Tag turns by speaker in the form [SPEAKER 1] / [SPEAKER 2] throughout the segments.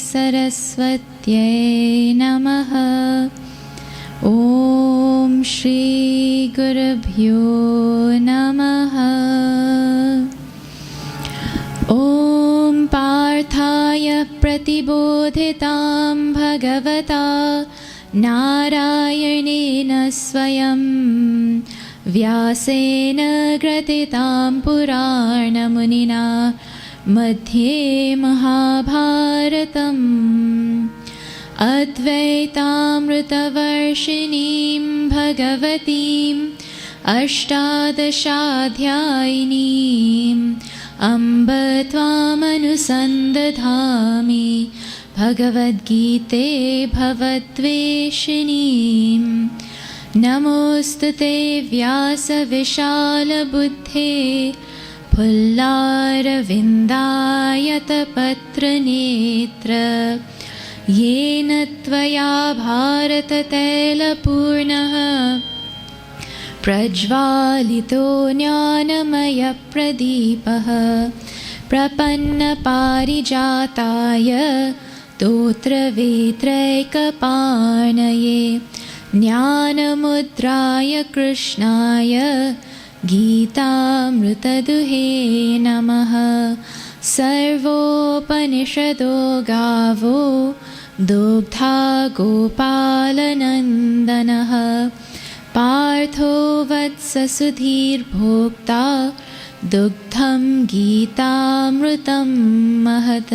[SPEAKER 1] Saraswatyai Namaha. Om Shri Gurubhyo Namaha. Om Parthaya Pratibodhitam Bhagavata Narayanena Swayam Vyasena Gratitam Purana Munina Madhye Mahabharatam Advaitamritavarshiniim Bhagavatim Ashtadashadhyayiniim Amba Tvamanusandathami Bhagavad Gita Bhavatveshiniim Namostute Vyasa Vishala Buddhe Pullaravindayata Patra Netra Yena Tvaya Bharata Tela Purnaha Prajvalito Jnanamaya Pradipaha Prapanna Parijataya Totra Vetraika Parnaye Jnanamudraya Krishnaya Gita Mrutaduhe Namaha Sarvopanishado Gavo Dugdha Gopalanandanaha Partho Vatsa Sudhir Bhokta Dugdham Gita Mrutam Mahat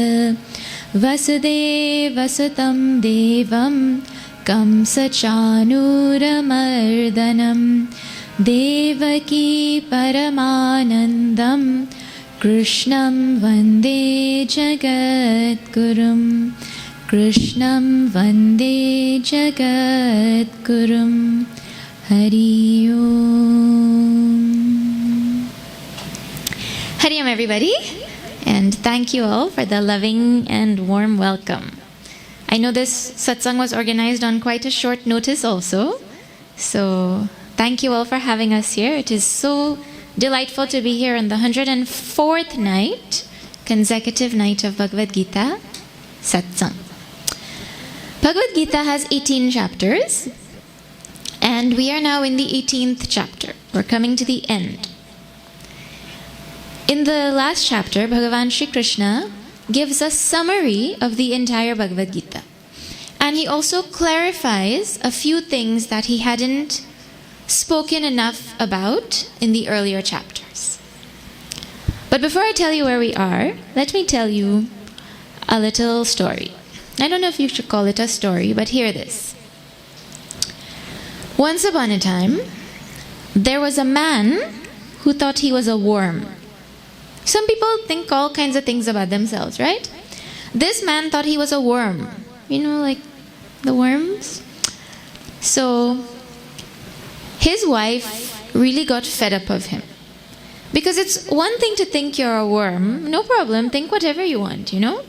[SPEAKER 1] Vasudevasutam Devam Kamsa Chanuramardanam Devaki Paramanandam Krishnam Vande Jagadgurum Krishnam Vande Jagadgurum Hari Om. Hari Om, everybody, and thank you all for the loving and warm welcome. I know this satsang was organized on quite a short notice also, so thank you all for having us here. It is so delightful to be here on the 104th night, consecutive night of Bhagavad Gita Satsang. Bhagavad Gita has 18 chapters, and we are now in the 18th chapter. We're coming to the end. In the last chapter, Bhagavan Shri Krishna gives a summary of the entire Bhagavad Gita. And he also clarifies a few things that he hadn't spoken enough about in the earlier chapters. But before I tell you where we are, let me tell you a little story. I don't know if you should call it a story, but hear this. Once upon a time, there was a man who thought he was a worm. Some people think all kinds of things about themselves, right? This man thought he was a worm. You know, like the worms? So his wife really got fed up of him. Because it's one thing to think you're a worm, no problem, think whatever you want, you know?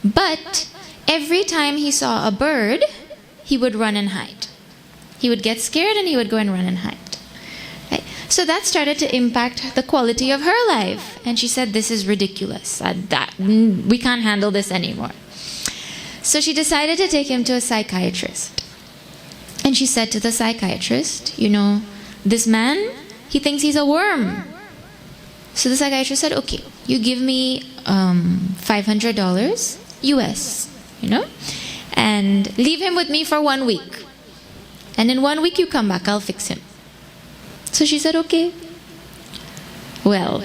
[SPEAKER 1] But every time he saw a bird, he would run and hide. He would get scared and he would go and run and hide. Right? So that started to impact the quality of her life. And she said, this is ridiculous. We can't handle this anymore. So she decided to take him to a psychiatrist. And she said to the psychiatrist, you know, this man, he thinks he's a worm. So the psychiatrist said, okay, you give me $500 US, you know, and leave him with me for 1 week. And in 1 week you come back, I'll fix him. So she said, okay. Well,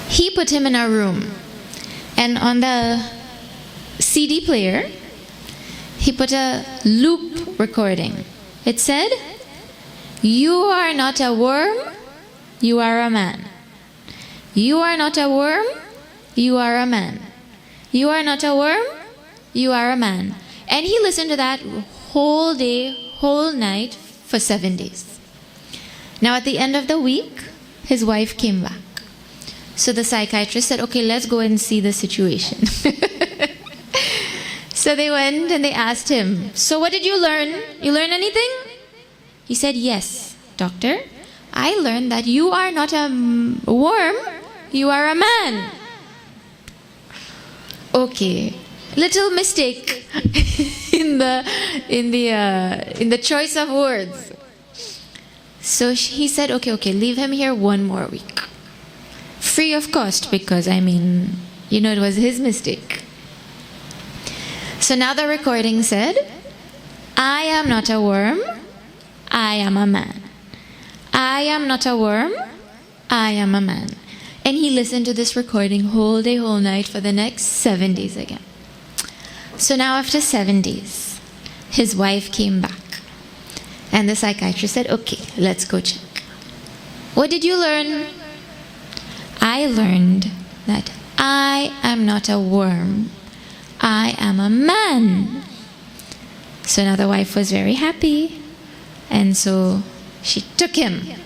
[SPEAKER 1] he put him in a room. And on the CD player, he put a loop recording. It said, You are not a worm, you are a man. You are not a worm, you are a man. You are not a worm, you are a man. And he listened to that whole day, whole night for 7 days. Now at the end of the week, his wife came back. So the psychiatrist said, okay, let's go and see the situation. So they went and they asked him, so what did you learn? You learn anything? He said, yes, doctor. I learned that you are not a worm, you are a man. Okay, little mistake in the choice of words. So he said, okay, leave him here 1 more week. Free of cost, because it was his mistake. So now the recording said, I am not a worm, I am a man. I am not a worm, I am a man. And he listened to this recording whole day, whole night for the next 7 days again. So now after 7 days, his wife came back. And the psychiatrist said, okay, let's go check. What did you learn? I learned that I am not a worm, I am a man. So now the wife was very happy. And so she took him.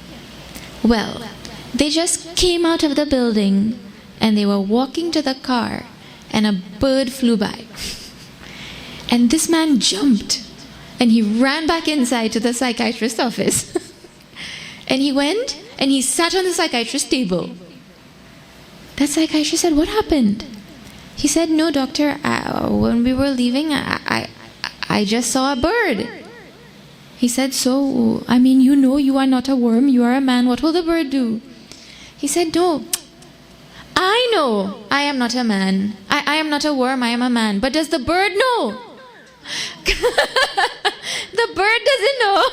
[SPEAKER 1] Well, they just came out of the building and they were walking to the car and a bird flew by. And this man jumped and he ran back inside to the psychiatrist's office. And he went and he sat on the psychiatrist's table. That psychiatrist said, what happened? He said, no, doctor, when we were leaving, I just saw a bird. He said, so, you are not a worm, you are a man. What will the bird do? He said, no, I know I am not a man. I am not a worm, I am a man. But does the bird know? The bird doesn't know.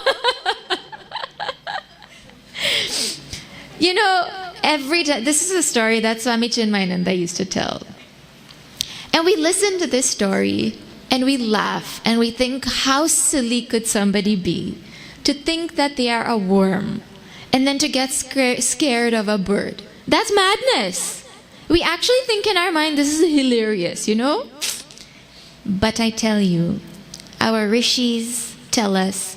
[SPEAKER 1] Every time, this is a story that Swami Chinmayananda used to tell. And we listen to this story and we laugh and we think, how silly could somebody be to think that they are a worm and then to get scared of a bird? That's madness. We actually think in our mind, this is hilarious, But I tell you, our rishis tell us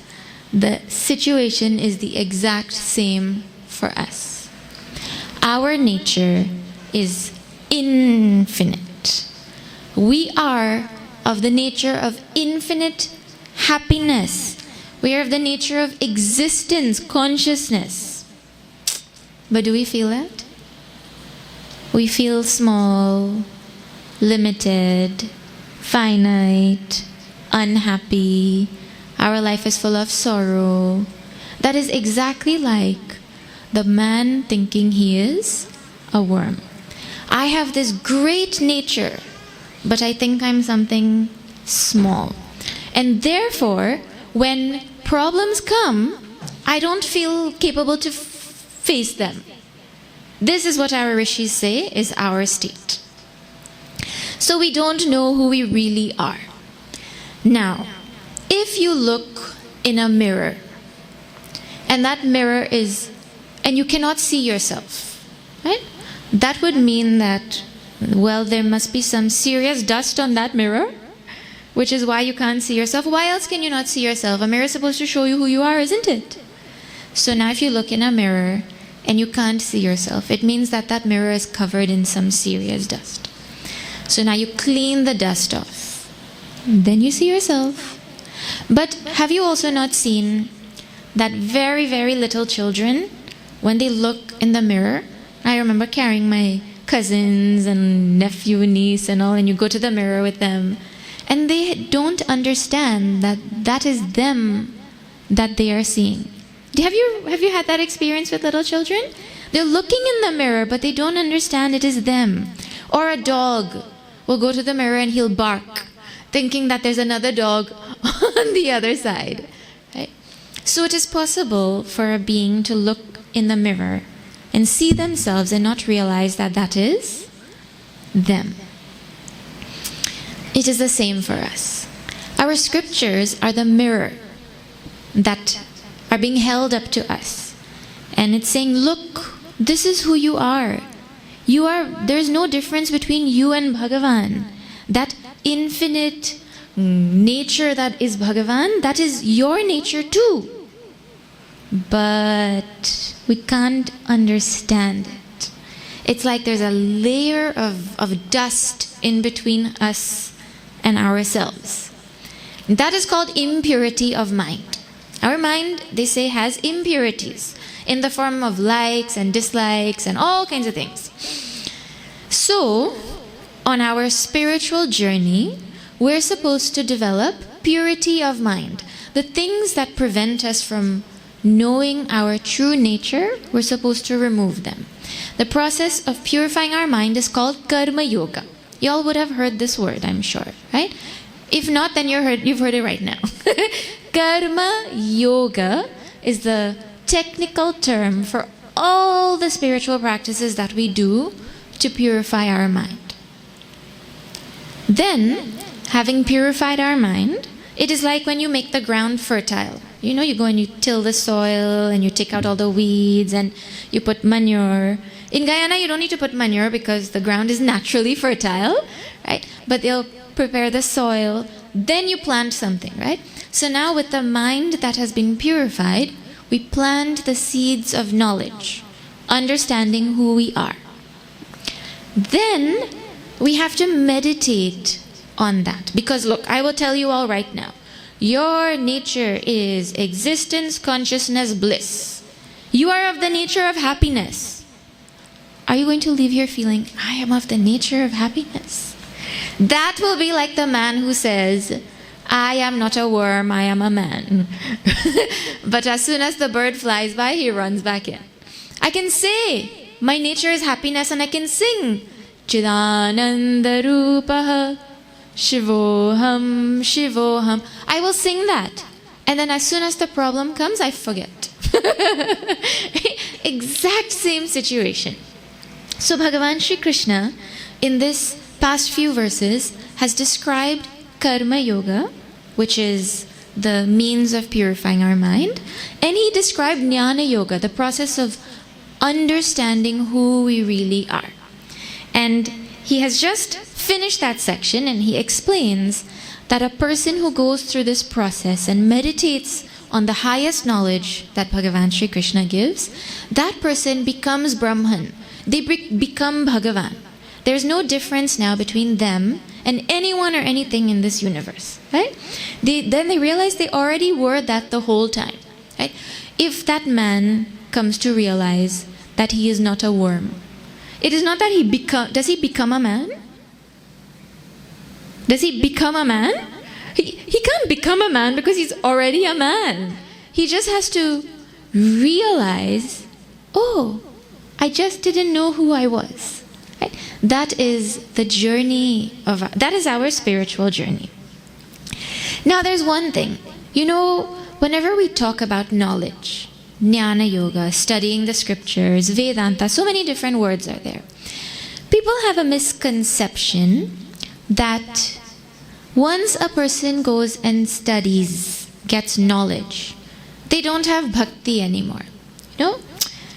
[SPEAKER 1] the situation is the exact same for us. Our nature is infinite. We are of the nature of infinite happiness. We are of the nature of existence, consciousness. But do we feel that? We feel small, limited, finite, unhappy. Our life is full of sorrow. That is exactly like the man thinking he is a worm. I have this great nature, but I think I'm something small. And therefore, when problems come, I don't feel capable to face them. This is what our rishis say is our state. So we don't know who we really are. Now, if you look in a mirror, and that mirror is, and you cannot see yourself, right? That would mean that, well, there must be some serious dust on that mirror, which is why you can't see yourself. Why else can you not see yourself? A mirror is supposed to show you who you are, isn't it? So now if you look in a mirror and you can't see yourself, it means that that mirror is covered in some serious dust. So now you clean the dust off. Then you see yourself. But have you also not seen that very, very little children, when they look in the mirror, I remember carrying my cousins and nephew and niece and all, and you go to the mirror with them, and they don't understand that that is them that they are seeing. Have you had that experience with little children? They're looking in the mirror, but they don't understand it is them. Or a dog will go to the mirror and he'll bark, thinking that there's another dog on the other side. Right? So it is possible for a being to look in the mirror and see themselves and not realize that that is them. It is the same for us. Our scriptures are the mirror that are being held up to us. And it's saying, look, this is who you are. There's no difference between you and Bhagavan. That infinite nature that is Bhagavan, that is your nature too. But we can't understand it. It's like there's a layer of dust in between us and ourselves. That is called impurity of mind. Our mind, they say, has impurities in the form of likes and dislikes and all kinds of things. So, on our spiritual journey, we're supposed to develop purity of mind. The things that prevent us from knowing our true nature, we're supposed to remove them. The process of purifying our mind is called karma yoga. You all would have heard this word, I'm sure, right? If not, then you've heard it right now. Karma yoga is the technical term for all the spiritual practices that we do to purify our mind. Then, having purified our mind, it is like when you make the ground fertile. You know, you go and you till the soil and you take out all the weeds and you put manure. In Guyana, you don't need to put manure because the ground is naturally fertile, right? But they'll prepare the soil, then you plant something, right? So now with the mind that has been purified, we plant the seeds of knowledge, understanding who we are. Then we have to meditate on that. Because look, I will tell you all right now, your nature is existence, consciousness, bliss. You are of the nature of happiness. Are you going to leave here feeling, I am of the nature of happiness? That will be like the man who says, I am not a worm, I am a man. But as soon as the bird flies by, he runs back in. I can say, my nature is happiness, and I can sing, Chidananda Rupaha, Shivoham, Shivoham. I will sing that. And then as soon as the problem comes, I forget. Exact same situation. So Bhagavan Shri Krishna, in this past few verses, has described Karma Yoga, which is the means of purifying our mind. And he described Jnana Yoga, the process of understanding who we really are. And he has just finished that section, and he explains that a person who goes through this process and meditates on the highest knowledge that Bhagavan Shri Krishna gives, that person becomes Brahman. They become Bhagavan. There's no difference now between them and anyone or anything in this universe, right? Then they realize they already were that the whole time, right? If that man comes to realize that he is not a worm, it is not that does he become a man? Does he become a man? He can't become a man because he's already a man. He just has to realize, oh, I just didn't know who I was. Right? That is the journey that is our spiritual journey. Now there's one thing. You know, whenever we talk about knowledge, Jnana Yoga, studying the scriptures, Vedanta, so many different words are there. People have a misconception that once a person goes and studies, gets knowledge, they don't have bhakti anymore. You know?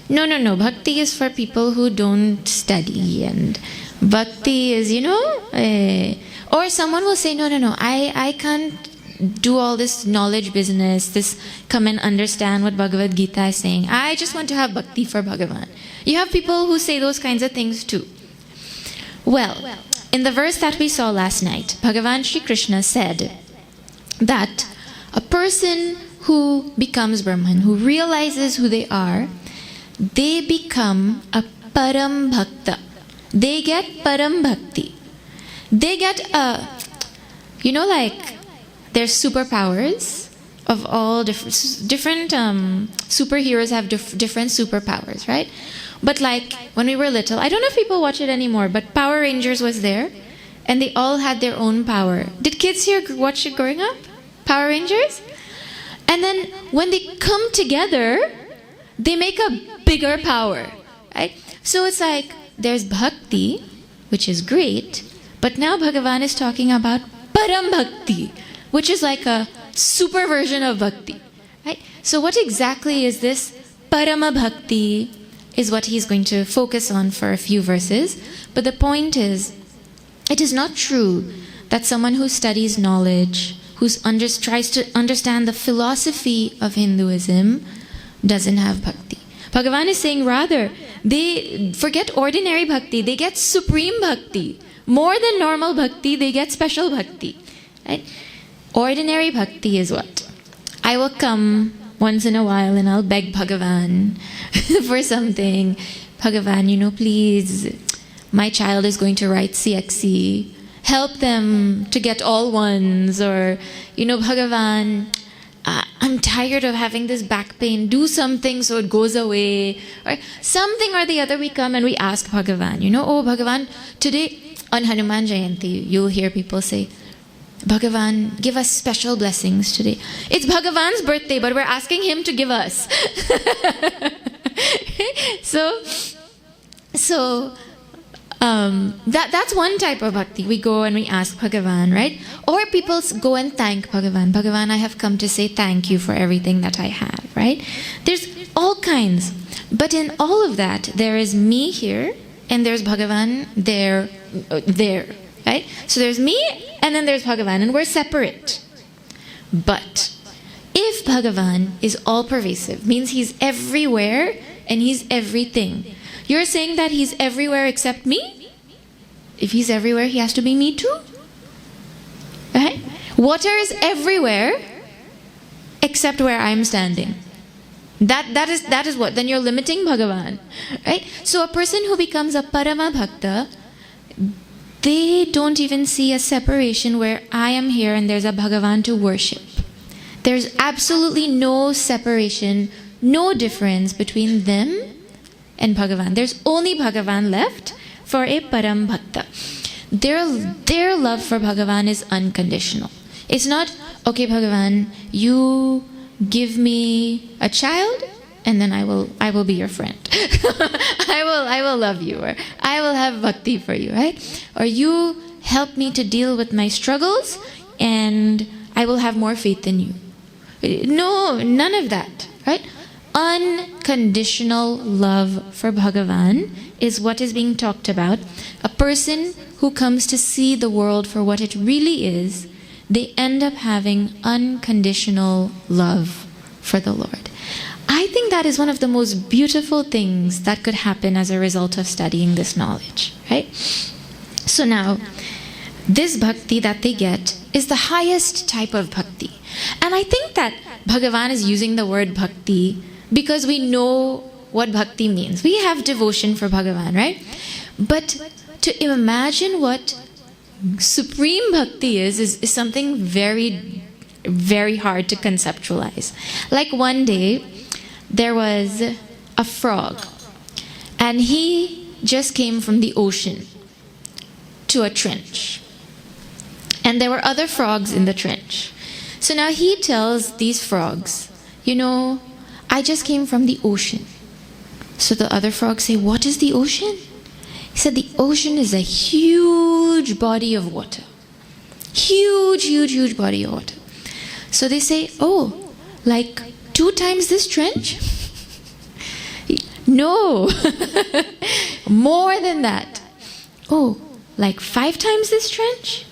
[SPEAKER 1] No. Bhakti is for people who don't study, and bhakti is, or someone will say, no, I can't do all this knowledge business, this come and understand what Bhagavad Gita is saying. I just want to have bhakti for Bhagavan. You have people who say those kinds of things too. Well, in the verse that we saw last night, Bhagavan Shri Krishna said that a person who becomes Brahman, who realizes who they are, they become a Param Bhakta. They get Param Bhakti. They get there's superpowers of all different superheroes have different superpowers, right? But like when we were little, I don't know if people watch it anymore, but Power Rangers was there, and they all had their own power. Did kids here watch it growing up? Power Rangers? And then when they come together, they make a bigger power, right? So it's like there's bhakti, which is great, but now Bhagavan is talking about Param Bhakti, which is like a super version of bhakti, right? So what exactly is this Parama Bhakti is what he's going to focus on for a few verses. But the point is, it is not true that someone who studies knowledge, who tries to understand the philosophy of Hinduism, doesn't have bhakti. Bhagavan is saying rather, they forget ordinary bhakti, they get supreme bhakti. More than normal bhakti, they get special bhakti. Right? Ordinary bhakti is what? I will come once in a while and I'll beg Bhagavan for something. Bhagavan, please, my child is going to write CXC. Help them to get all ones. Or, Bhagavan, I'm tired of having this back pain. Do something so it goes away. Or something or the other, we come and we ask Bhagavan. Oh Bhagavan, today on Hanuman Jayanti, you'll hear people say, Bhagavan, give us special blessings today. It's Bhagavan's birthday, but we're asking him to give us. That's one type of bhakti. We go and we ask Bhagavan, right? Or people go and thank Bhagavan. Bhagavan, I have come to say thank you for everything that I have, right? There's all kinds. But in all of that, there is me here, and there's Bhagavan there, right? So there's me, and then there's Bhagavan, and we're separate. But if Bhagavan is all-pervasive, means he's everywhere and he's everything. You're saying that he's everywhere except me? If he's everywhere, he has to be me too? Right? Water is everywhere except where I'm standing. That is what? Then you're limiting Bhagavan. Right? So a person who becomes a Parama Bhakta, they don't even see a separation where I am here and there's a Bhagavan to worship. There's absolutely no separation, no difference between them and Bhagavan. There's only Bhagavan left for a Param Bhakta. Their love for Bhagavan is unconditional. It's not, okay Bhagavan, you give me a child and then I will be your friend. I will love you, or I will have bhakti for you, right? Or you help me to deal with my struggles and I will have more faith in you. No, none of that, right? Unconditional love for Bhagavan is what is being talked about. A person who comes to see the world for what it really is, they end up having unconditional love for the Lord. I think that is one of the most beautiful things that could happen as a result of studying this knowledge, right? So now, this bhakti that they get is the highest type of bhakti. And I think that Bhagavan is using the word bhakti because we know what bhakti means. We have devotion for Bhagavan, right? But to imagine what supreme bhakti is something very, very hard to conceptualize. Like one day, there was a frog, and he just came from the ocean to a trench. And there were other frogs in the trench. So now he tells these frogs, I just came from the ocean. So the other frogs say, what is the ocean? He said, the ocean is a huge body of water. Huge, huge, huge body of water. So they say, oh, like 2 times this trench? No, more than that. Oh, like 5 times this trench?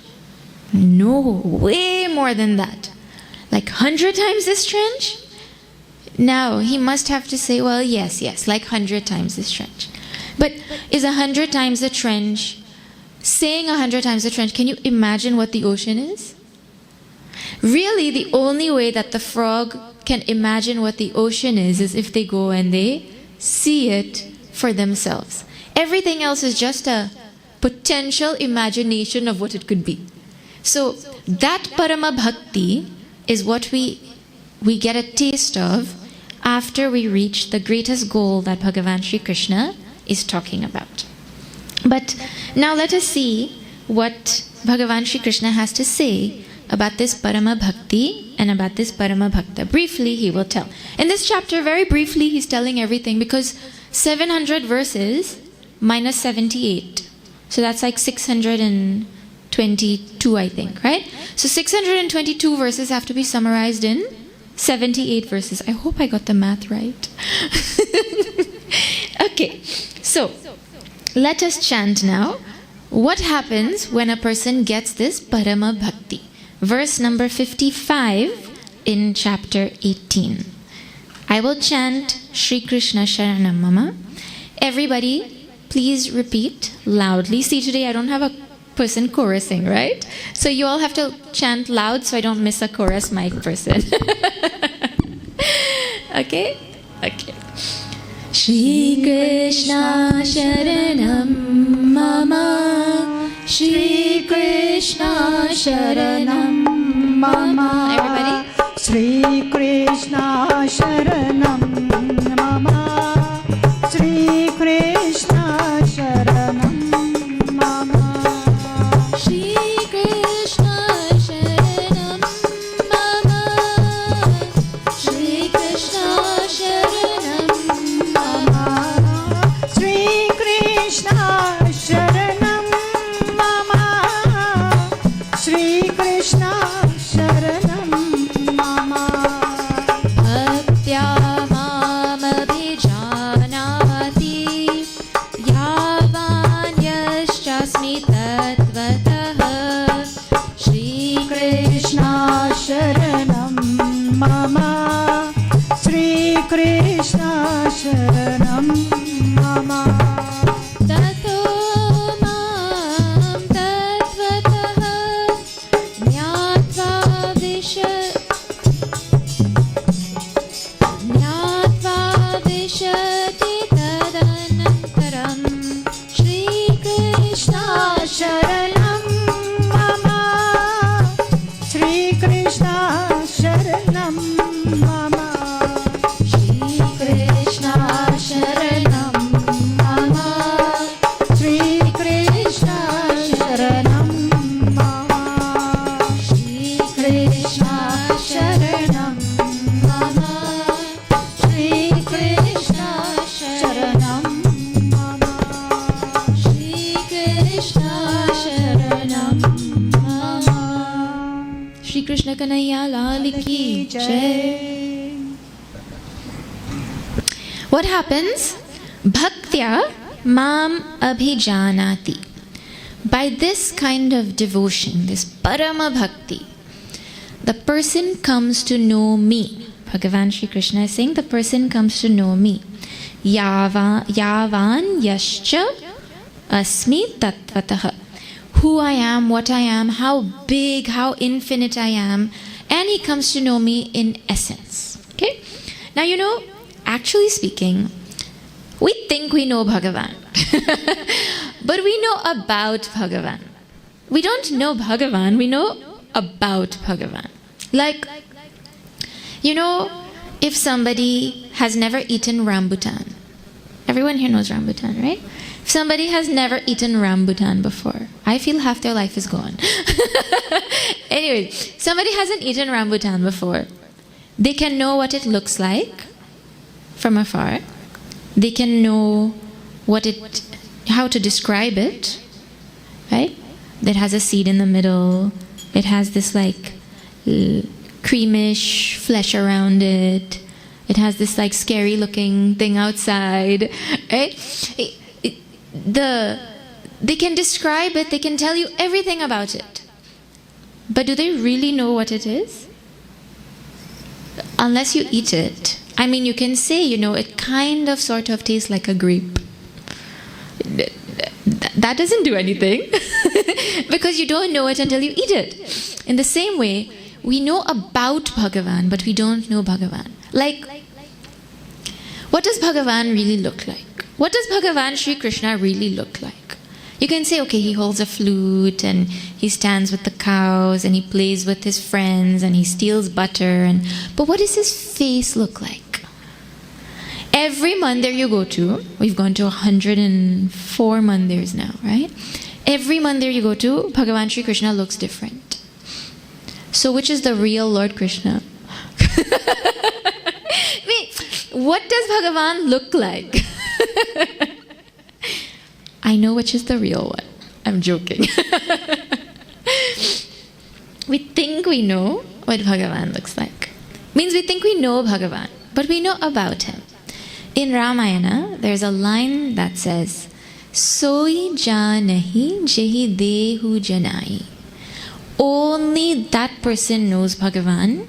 [SPEAKER 1] No, way more than that. Like 100 times this trench? Now, he must have to say, well, yes, like 100 times this trench. But is 100 times the trench, saying 100 times the trench, can you imagine what the ocean is? Really, the only way that the frog can imagine what the ocean is if they go and they see it for themselves. Everything else is just a potential imagination of what it could be. So that Parama Bhakti is what we get a taste of after we reach the greatest goal that Bhagavan Sri Krishna is talking about. But now let us see what Bhagavan Sri Krishna has to say about this Parama Bhakti and about this Parama Bhakta. Briefly, he will tell. In this chapter, very briefly, he's telling everything because 700 verses minus 78. So that's like 622, I think, right? So 622 verses have to be summarized in 78 verses. I hope I got the math right. Okay, so let us chant now. What happens when a person gets this Parama Bhakti? Verse number 55 in chapter 18. I will chant Shri Krishna Sharanam Mama. Everybody, please repeat loudly. See, today I don't have a person chorusing, right? So you all have to chant loud so I don't miss a chorus mic person. Okay? Okay. Shri Krishna Sharanam Mama. Shri Krishna Sharanam Mama. Everybody?
[SPEAKER 2] Shri Krishna Sharanam Mama. Shri Krishna Sharanam Mama.
[SPEAKER 1] Shri Krishna Sharanam Mama. Shri Krishna Sharanam Mama.
[SPEAKER 2] Shri Krishna Sharanam Mama. Shri Krishna Sharanam Mama.
[SPEAKER 1] Bhaktya mam abhijanati yavanyaschasmi tatvatah. Shri
[SPEAKER 2] Krishna Sharanam Mama. Shri Krishna Sharanam Mama.
[SPEAKER 1] Tato mam tatvatah Jnatva vishati tadanantaram. Shri Krishna
[SPEAKER 2] Sharanam Mama. Shri Krishna Sharanam Mama.
[SPEAKER 1] Shri Krishna Sharanam Mama.
[SPEAKER 2] Shri Krishna Sharanam Mama.
[SPEAKER 1] Shri Krishna Sharanam Mama. Shri Krishna Sharanam
[SPEAKER 2] Mama.
[SPEAKER 1] Shri Krishna Sharanam Mama. Shri Krishna Kanhaiya Lal ki Jai. What happens? Bhaktya mam abhijanati. By this kind of devotion, this Parama Bhakti, the person comes to know me. Bhagavan Shri Krishna is saying the person comes to know me. Yavan yascha asmi tatvatah. Who I am, what I am, how big, how infinite I am. And he comes to know me in essence. Okay? Now actually speaking, we think we know Bhagavan. But we know about Bhagavan. We don't know Bhagavan, we know about Bhagavan. Like, if somebody has never eaten rambutan. Everyone here knows rambutan, right? If somebody has never eaten rambutan before, I feel half their life is gone. Anyway, somebody hasn't eaten rambutan before. They can know what it looks like from afar. They can know how to describe it, right? It has a seed in the middle. It has this like creamish flesh around it. It has this like scary looking thing outside, right? They can describe it, they can tell you everything about it. But do they really know what it is? Unless you eat it. I mean, you can say, it kind of sort of tastes like a grape. That doesn't do anything because you don't know it until you eat it. In the same way, we know about Bhagavan, but we don't know Bhagavan. Like, what does Bhagavan really look like? What does Bhagavan Shri Krishna really look like? You can say, okay, he holds a flute and he stands with the cows and he plays with his friends and he steals butter. But what does his face look like? Every mandir you go to, we've gone to 104 mandirs now, right? Every mandir you go to, Bhagavan Shri Krishna looks different. So which is the real Lord Krishna? What does Bhagavan look like? I know which is the real one. I'm joking. We think we know what Bhagavan looks like. Means we think we know Bhagavan, but we know about him. In Ramayana, there's a line that says, Soi janahi jehi dehu janai. Only that person knows Bhagavan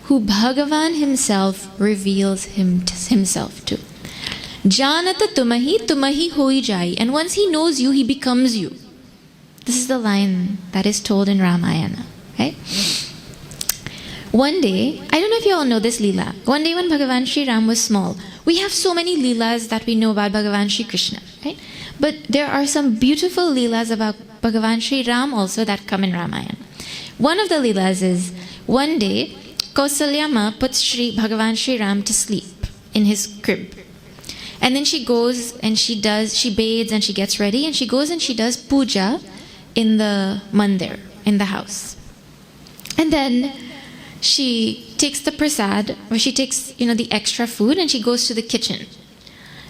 [SPEAKER 1] who Bhagavan himself reveals himself to. Janata tumahi hoi jai. And once he knows you, he becomes you. This is the line that is told in Ramayana. Right? One day, I don't know if you all know this Leela. One day when Bhagavan Sri Ram was small, we have so many Leelas that we know about Bhagavan Sri Krishna. Right? But there are some beautiful Leelas about Bhagavan Sri Ram also that come in Ramayana. One of the Leelas is, one day, Kausalya Ma puts Bhagavan Sri Ram to sleep in his crib. And then she goes and she bathes and she gets ready and she goes and she does puja in the mandir, in the house. And then she takes the prasad, or she takes, the extra food, and she goes to the kitchen.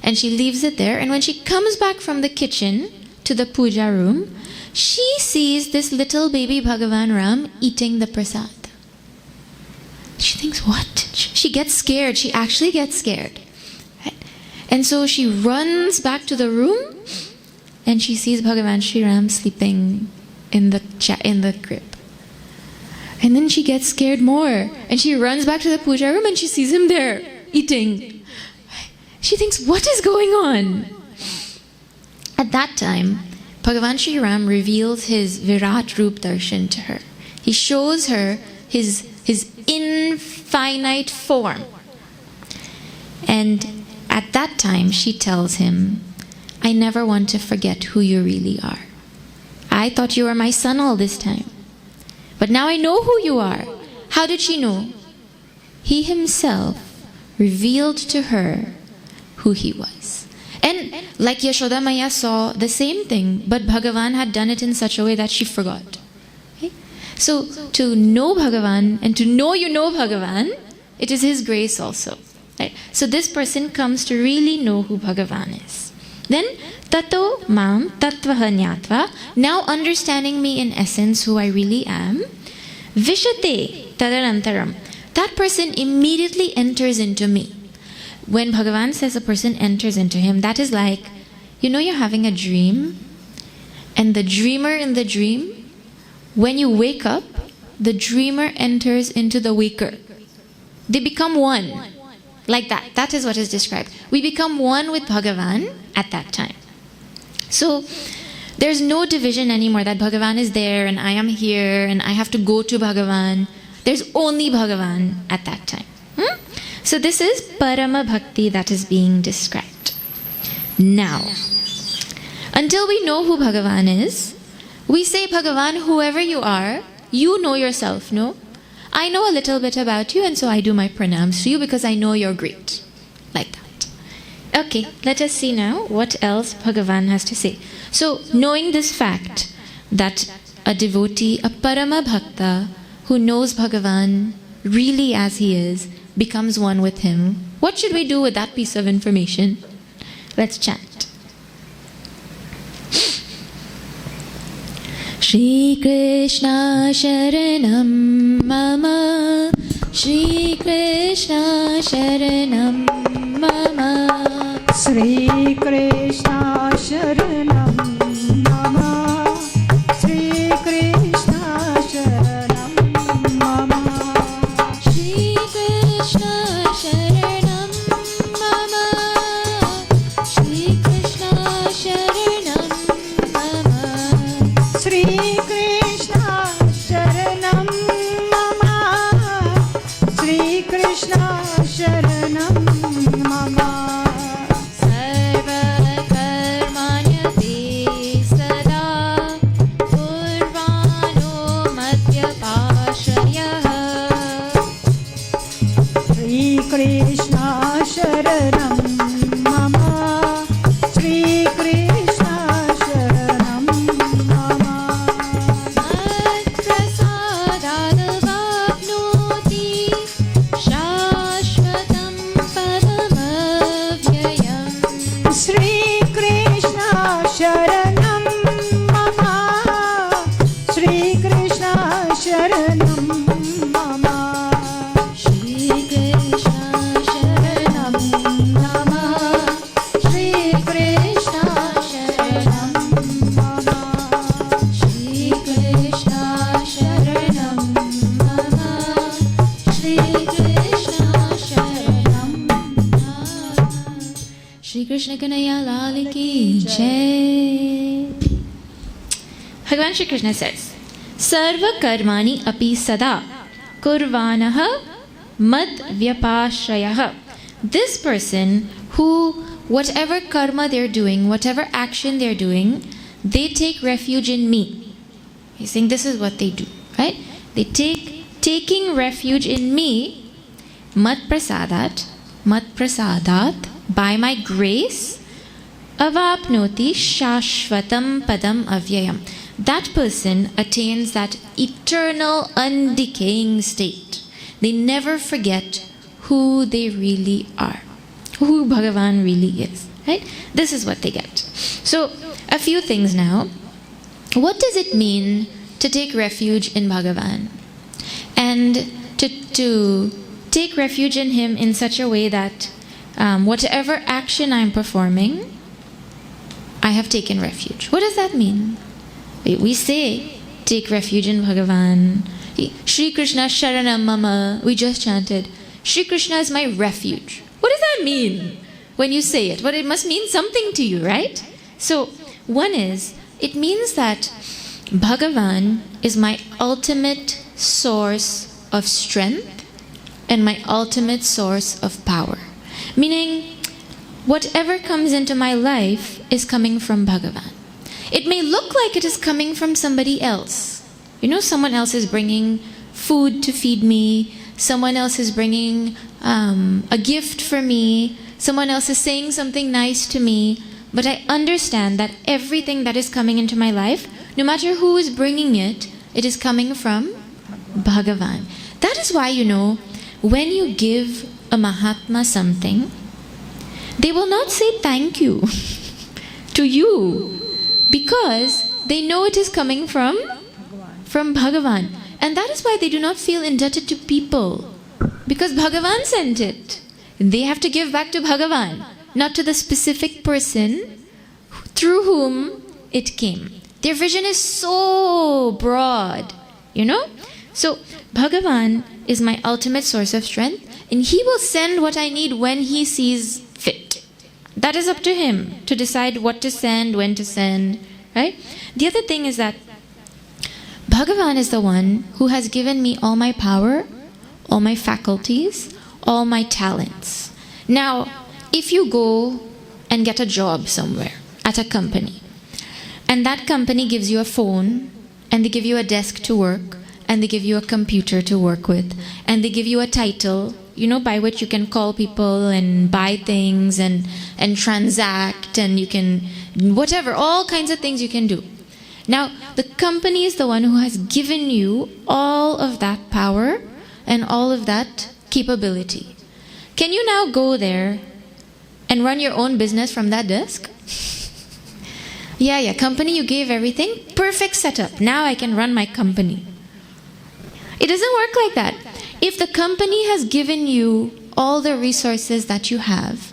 [SPEAKER 1] And she leaves it there. And when she comes back from the kitchen to the puja room, she sees this little baby Bhagavan Ram eating the prasad. She thinks, what? She gets scared. She actually gets scared. Right? And so she runs back to the room and she sees Bhagavan Sri Ram sleeping in the crib. And then she gets scared more and she runs back to the puja room and she sees him there eating. She thinks, what is going on? At that time, Bhagavan Sri Ram reveals his Virat Roop Darshan to her. He shows her his infinite form. And at that time, she tells him, I never want to forget who you really are. I thought you were my son all this time. But now I know who you are. How did she know? He himself revealed to her who he was. And like Yashoda Maya saw the same thing, but Bhagavan had done it in such a way that she forgot. Okay? So to know Bhagavan and to know you know Bhagavan, it is his grace also. Right? So this person comes to really know who Bhagavan is. Then, tato mam tattvaha jnatva, now understanding me in essence who I really am, vishate tadanantaram, that person immediately enters into me. When Bhagavan says a person enters into him, that is like, you're having a dream, and the dreamer in the dream, when you wake up, the dreamer enters into the waker. They become one. Like that. That is what is described. We become one with Bhagavan at that time. So, there's no division anymore that Bhagavan is there and I am here and I have to go to Bhagavan. There's only Bhagavan at that time. So this is Parama Bhakti that is being described. Now, until we know who Bhagavan is, we say, Bhagavan, whoever you are, you know yourself, no? I know a little bit about you and so I do my pranams to you because I know you're great. Like that. Okay, let us see now what else Bhagavan has to say. So, knowing this fact that a devotee, a Parama Bhakta, who knows Bhagavan really as he is, becomes one with him, what should we do with that piece of information? Let's chant. Shri Krishna Sharanam Mama, Shri Krishna Sharanam Mama,
[SPEAKER 2] Shri Krishna Sharanam Mama, Shri Krishna Sharanam Mama,
[SPEAKER 1] Shri Krishna Sharanam Mama, Shri Krishna Sharanam Mama,
[SPEAKER 2] Shri Krishna Sharanam Mama, Shri Krishna Sharanam Mama,
[SPEAKER 1] Sarva Karmanya Kanaya Lal ki Jai. Bhagavan Shri Krishna says, Sarva karmani api sada kurvanaha mad vyapashrayah. This person who, whatever karma they're doing, whatever action they're doing, they take refuge in me. He's saying this is what they do, right? They taking refuge in me, mat prasadat, by my grace, avapnoti shashvatam padam avyayam. That person attains that eternal, undecaying state. They never forget who they really are, who Bhagavan really is, right? This is what they get. So, a few things now. What does it mean to take refuge in Bhagavan? And to take refuge in Him in such a way that whatever action I'm performing, I have taken refuge. What does that mean? We say, take refuge in Bhagavan. Shri Krishna Sharanam Mama. We just chanted, Shri Krishna is my refuge. What does that mean when you say it? Well, it must mean something to you, right? So, one is, it means that Bhagavan is my ultimate source of strength and my ultimate source of power. Meaning, whatever comes into my life is coming from Bhagavan. It may look like it is coming from somebody else. You know, someone else is bringing food to feed me, someone else is bringing a gift for me, someone else is saying something nice to me, but I understand that everything that is coming into my life, no matter who is bringing it, it is coming from Bhagavan. That is why, you know, when you give a Mahatma something, they will not say thank you to you, because they know it is coming from Bhagavan. And that is why they do not feel indebted to people, because Bhagavan sent it. They have to give back to Bhagavan, not to the specific person through whom it came. Their vision is so broad, you know? So Bhagavan is my ultimate source of strength, and He will send what I need when He sees fit. That is up to Him to decide what to send, when to send, right? The other thing is that Bhagavan is the one who has given me all my power, all my faculties, all my talents. Now, if you go and get a job somewhere at a company, and that company gives you a phone, and they give you a desk to work, and they give you a computer to work with, and they give you a title, you know, by which you can call people and buy things and transact, and you can, whatever, all kinds of things you can do. Now, the company is the one who has given you all of that power and all of that capability. Can you now go there and run your own business from that desk? Yeah, company, you gave everything, perfect setup. Now I can run my company. It doesn't work like that. If the company has given you all the resources that you have,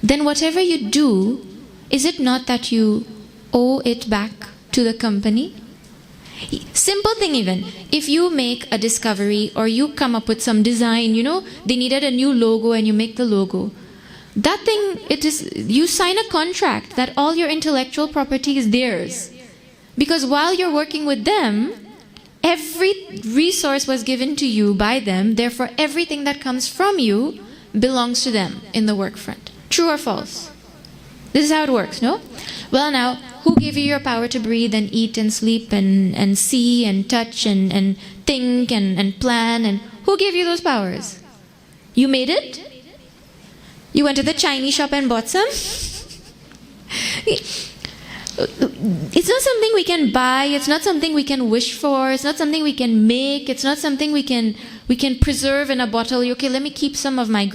[SPEAKER 1] then whatever you do, is it not that you owe it back to the company? Simple thing even. If you make a discovery or you come up with some design, you know, they needed a new logo and you make the logo. That thing, it is, you sign a contract that all your intellectual property is theirs. Because while you're working with them, every resource was given to you by them, therefore everything that comes from you belongs to them in the work front. True or false? This is how it works, no? Well now, who gave you your power to breathe and eat and sleep and see and touch and think and plan? And who gave you those powers? You made it? You went to the Chinese shop and bought some? It's not something we can buy, it's not something we can wish for, it's not something we can make, it's not something we can preserve in a bottle. Okay, let me keep some of my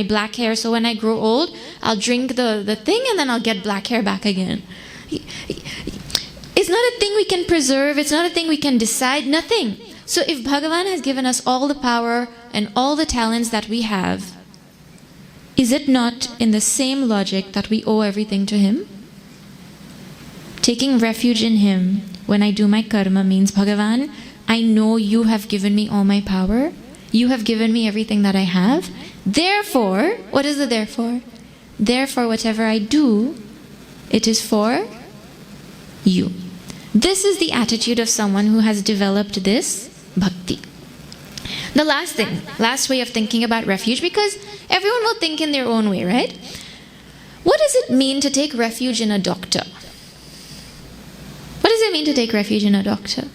[SPEAKER 1] black hair so when I grow old, I'll drink the thing and then I'll get black hair back again. It's not a thing we can preserve, it's not a thing we can decide, nothing. So if Bhagavan has given us all the power and all the talents that we have, is it not in the same logic that we owe everything to Him? Taking refuge in Him when I do my karma means, Bhagavan, I know you have given me all my power. You have given me everything that I have. Therefore, what is the therefore? Therefore, whatever I do, it is for you. This is the attitude of someone who has developed this bhakti. The last way of thinking about refuge, because everyone will think in their own way, right? What does it mean to take refuge in a doctor? What does it mean to take refuge in a doctor?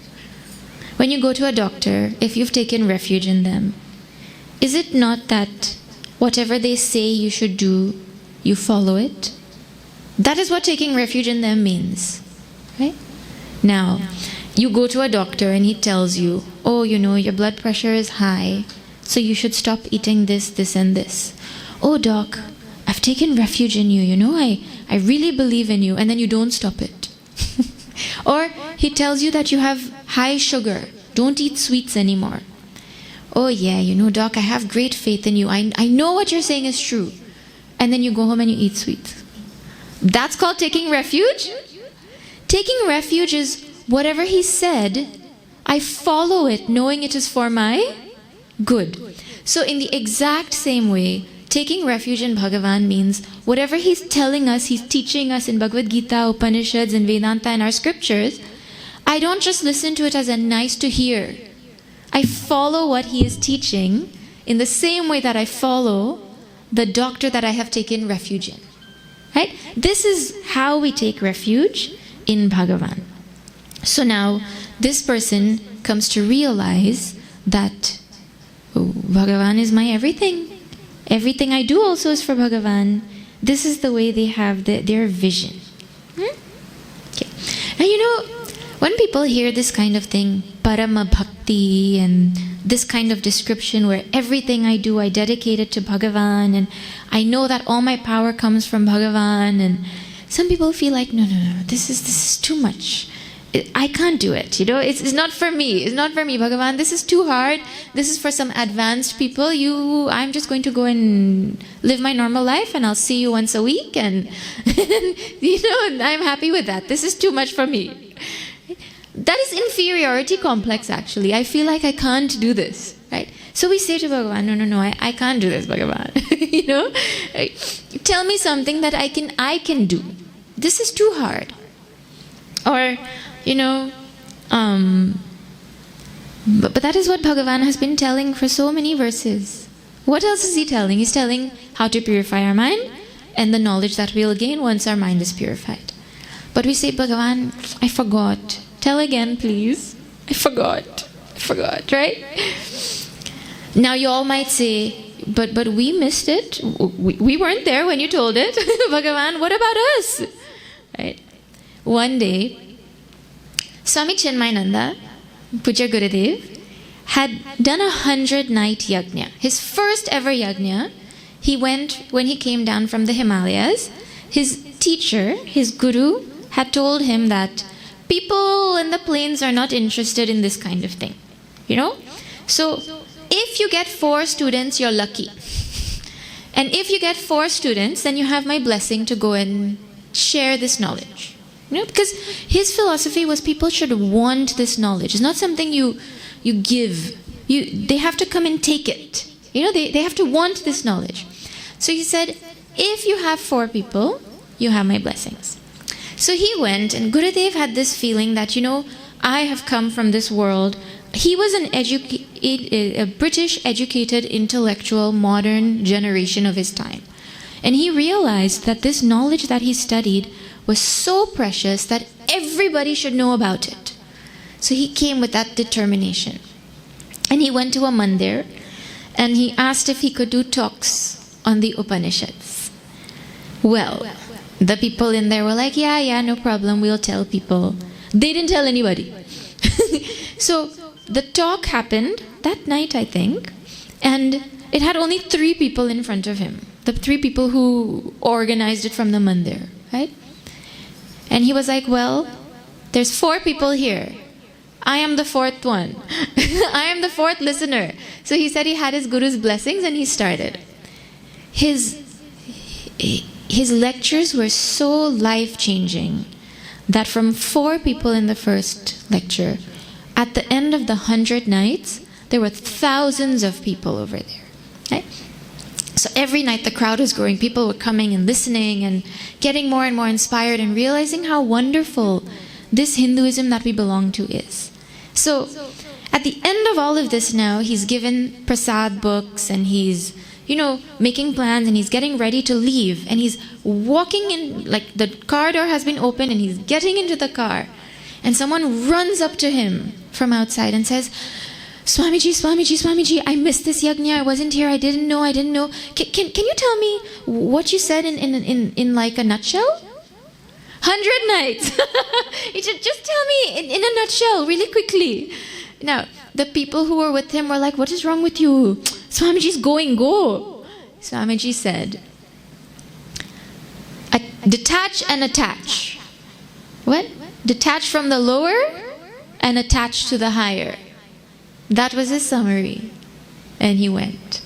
[SPEAKER 1] When you go to a doctor, if you've taken refuge in them, is it not that whatever they say you should do, you follow it? That is what taking refuge in them means, right? Now, you go to a doctor and he tells you, oh, your blood pressure is high, so you should stop eating this, this, and this. Oh, doc, I've taken refuge in you, I really believe in you, and then you don't stop it. Or he tells you that you have high sugar, don't eat sweets anymore. Oh yeah, doc, I have great faith in you, I know what you're saying is true. And then you go home and you eat sweets. That's called taking refuge? Taking refuge is whatever he said, I follow it knowing it is for my good. So in the exact same way, taking refuge in Bhagavan means whatever he's telling us, he's teaching us in Bhagavad Gita, Upanishads, and Vedanta and our scriptures, I don't just listen to it as a nice to hear. I follow what he is teaching in the same way that I follow the doctor that I have taken refuge in. Right? This is how we take refuge in Bhagavan. So now, this person comes to realize that Bhagavan is my everything. Everything I do also is for Bhagavan. This is the way they have their vision. Okay. Now when people hear this kind of thing, Parama Bhakti, and this kind of description where everything I do, I dedicate it to Bhagavan, and I know that all my power comes from Bhagavan, and some people feel like, no, this is too much. I can't do it, it's not for me. It's not for me, Bhagavan. This is too hard. This is for some advanced people. I'm just going to go and live my normal life, and I'll see you once a week, and I'm happy with that. This is too much for me. That is inferiority complex, actually. I feel like I can't do this, right? So we say to Bhagavan, no, I can't do this, Bhagavan. Tell me something that I can do. This is too hard. Or, but that is what Bhagavan has been telling for so many verses. What else is he telling? He's telling how to purify our mind and the knowledge that we'll gain once our mind is purified. But we say, Bhagavan, I forgot. Tell again, please. I forgot, right? Now you all might say, but we missed it. We weren't there when you told it. Bhagavan, what about us? Right? One day, Swami Chinmayananda, Puja Gurudev, had done 100-night yajna. His first ever yajna, he went when he came down from the Himalayas. His teacher, his guru, had told him that people in the plains are not interested in this kind of thing. So, if you get 4 students, you're lucky. And if you get 4 students, then you have my blessing to go and share this knowledge. Because his philosophy was people should want this knowledge. It's not something you give. They have to come and take it. They have to want this knowledge. So he said, if you have 4 people, you have my blessings. So he went, and Gurudev had this feeling that, I have come from this world. He was a British educated, intellectual, modern generation of his time. And he realized that this knowledge that he studied was so precious that everybody should know about it. So he came with that determination. And he went to a mandir, and he asked if he could do talks on the Upanishads. Well, the people in there were like, yeah, no problem, we'll tell people. They didn't tell anybody. So the talk happened that night, I think, and it had only 3 people in front of him. The 3 people who organized it from the mandir, right? And he was like, well, there's 4 people here. I am the 4th one. I am the 4th listener. So he said he had his guru's blessings, and he started. His lectures were so life-changing that from 4 people in the first lecture, at the end of the 100 nights, there were thousands of people over there. Right? So every night the crowd was growing. People were coming and listening and getting more and more inspired and realizing how wonderful this Hinduism that we belong to is. So at the end of all of this now, he's given prasad books and he's, making plans and he's getting ready to leave. And he's walking in, like the car door has been opened and he's getting into the car. And someone runs up to him from outside and says, Swamiji, Swamiji, Swamiji, I missed this yajna. I wasn't here. I didn't know. Can you tell me what you said in like a nutshell? 100 nights. He said, just tell me in a nutshell, really quickly. Now, the people who were with him were like, what is wrong with you? Swamiji's going, go. Swamiji said, detach and attach. What? Detach from the lower and attach to the higher. That was his summary. And he went.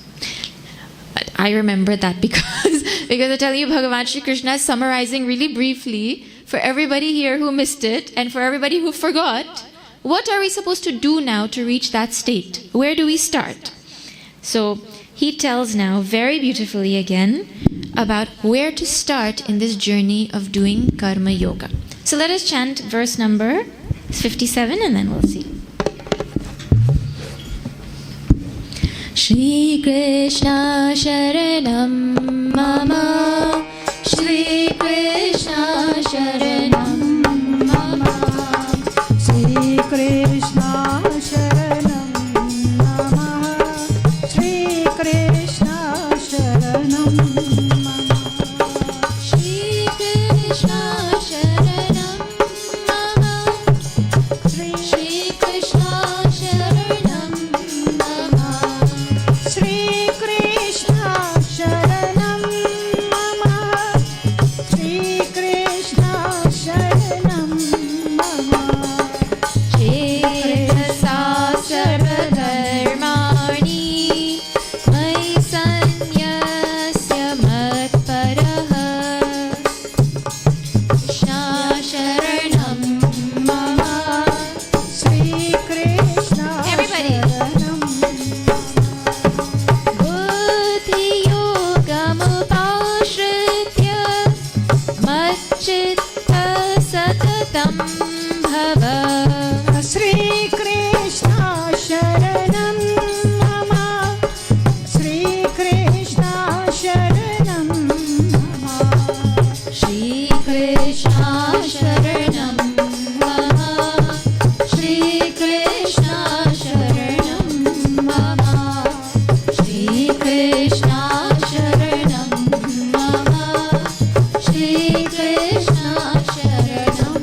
[SPEAKER 1] I remember that because I tell you, Bhagavan Shri Krishna is summarizing really briefly for everybody here who missed it and for everybody who forgot. What are we supposed to do now to reach that state? Where do we start? So he tells now very beautifully again about where to start in this journey of doing karma yoga. So let us chant verse number 57 and then we'll see. Shri Krishna Sharanam Mama, Shri Krishna Sharanam Mama,
[SPEAKER 2] Shri Krishna Sharanam Mama, Shri Krishna Sharanam Mama,
[SPEAKER 1] Shri Krishna Sharanam Mama, Shri Krishna Sharanam Mama,
[SPEAKER 2] Shri Krishna Sharanam Mama, Shri Krishna Sharanam Mama,
[SPEAKER 1] Chetasa sarvadharmani Mai sanyasya matparaha Krishna sharanam mama.
[SPEAKER 2] Shri Krishna
[SPEAKER 1] Everybody.
[SPEAKER 2] Sharanam
[SPEAKER 1] Buddhi yogam upashritya Macchitta satatam bhava
[SPEAKER 2] Shri Krishna Sharanam Mama, Shri Krishna Sharanam Mama,
[SPEAKER 1] Shri Krishna Sharanam Mama, Shri Krishna Sharanam Mama, Shri Krishna Sharanam Mama, Shri Krishna Sharanam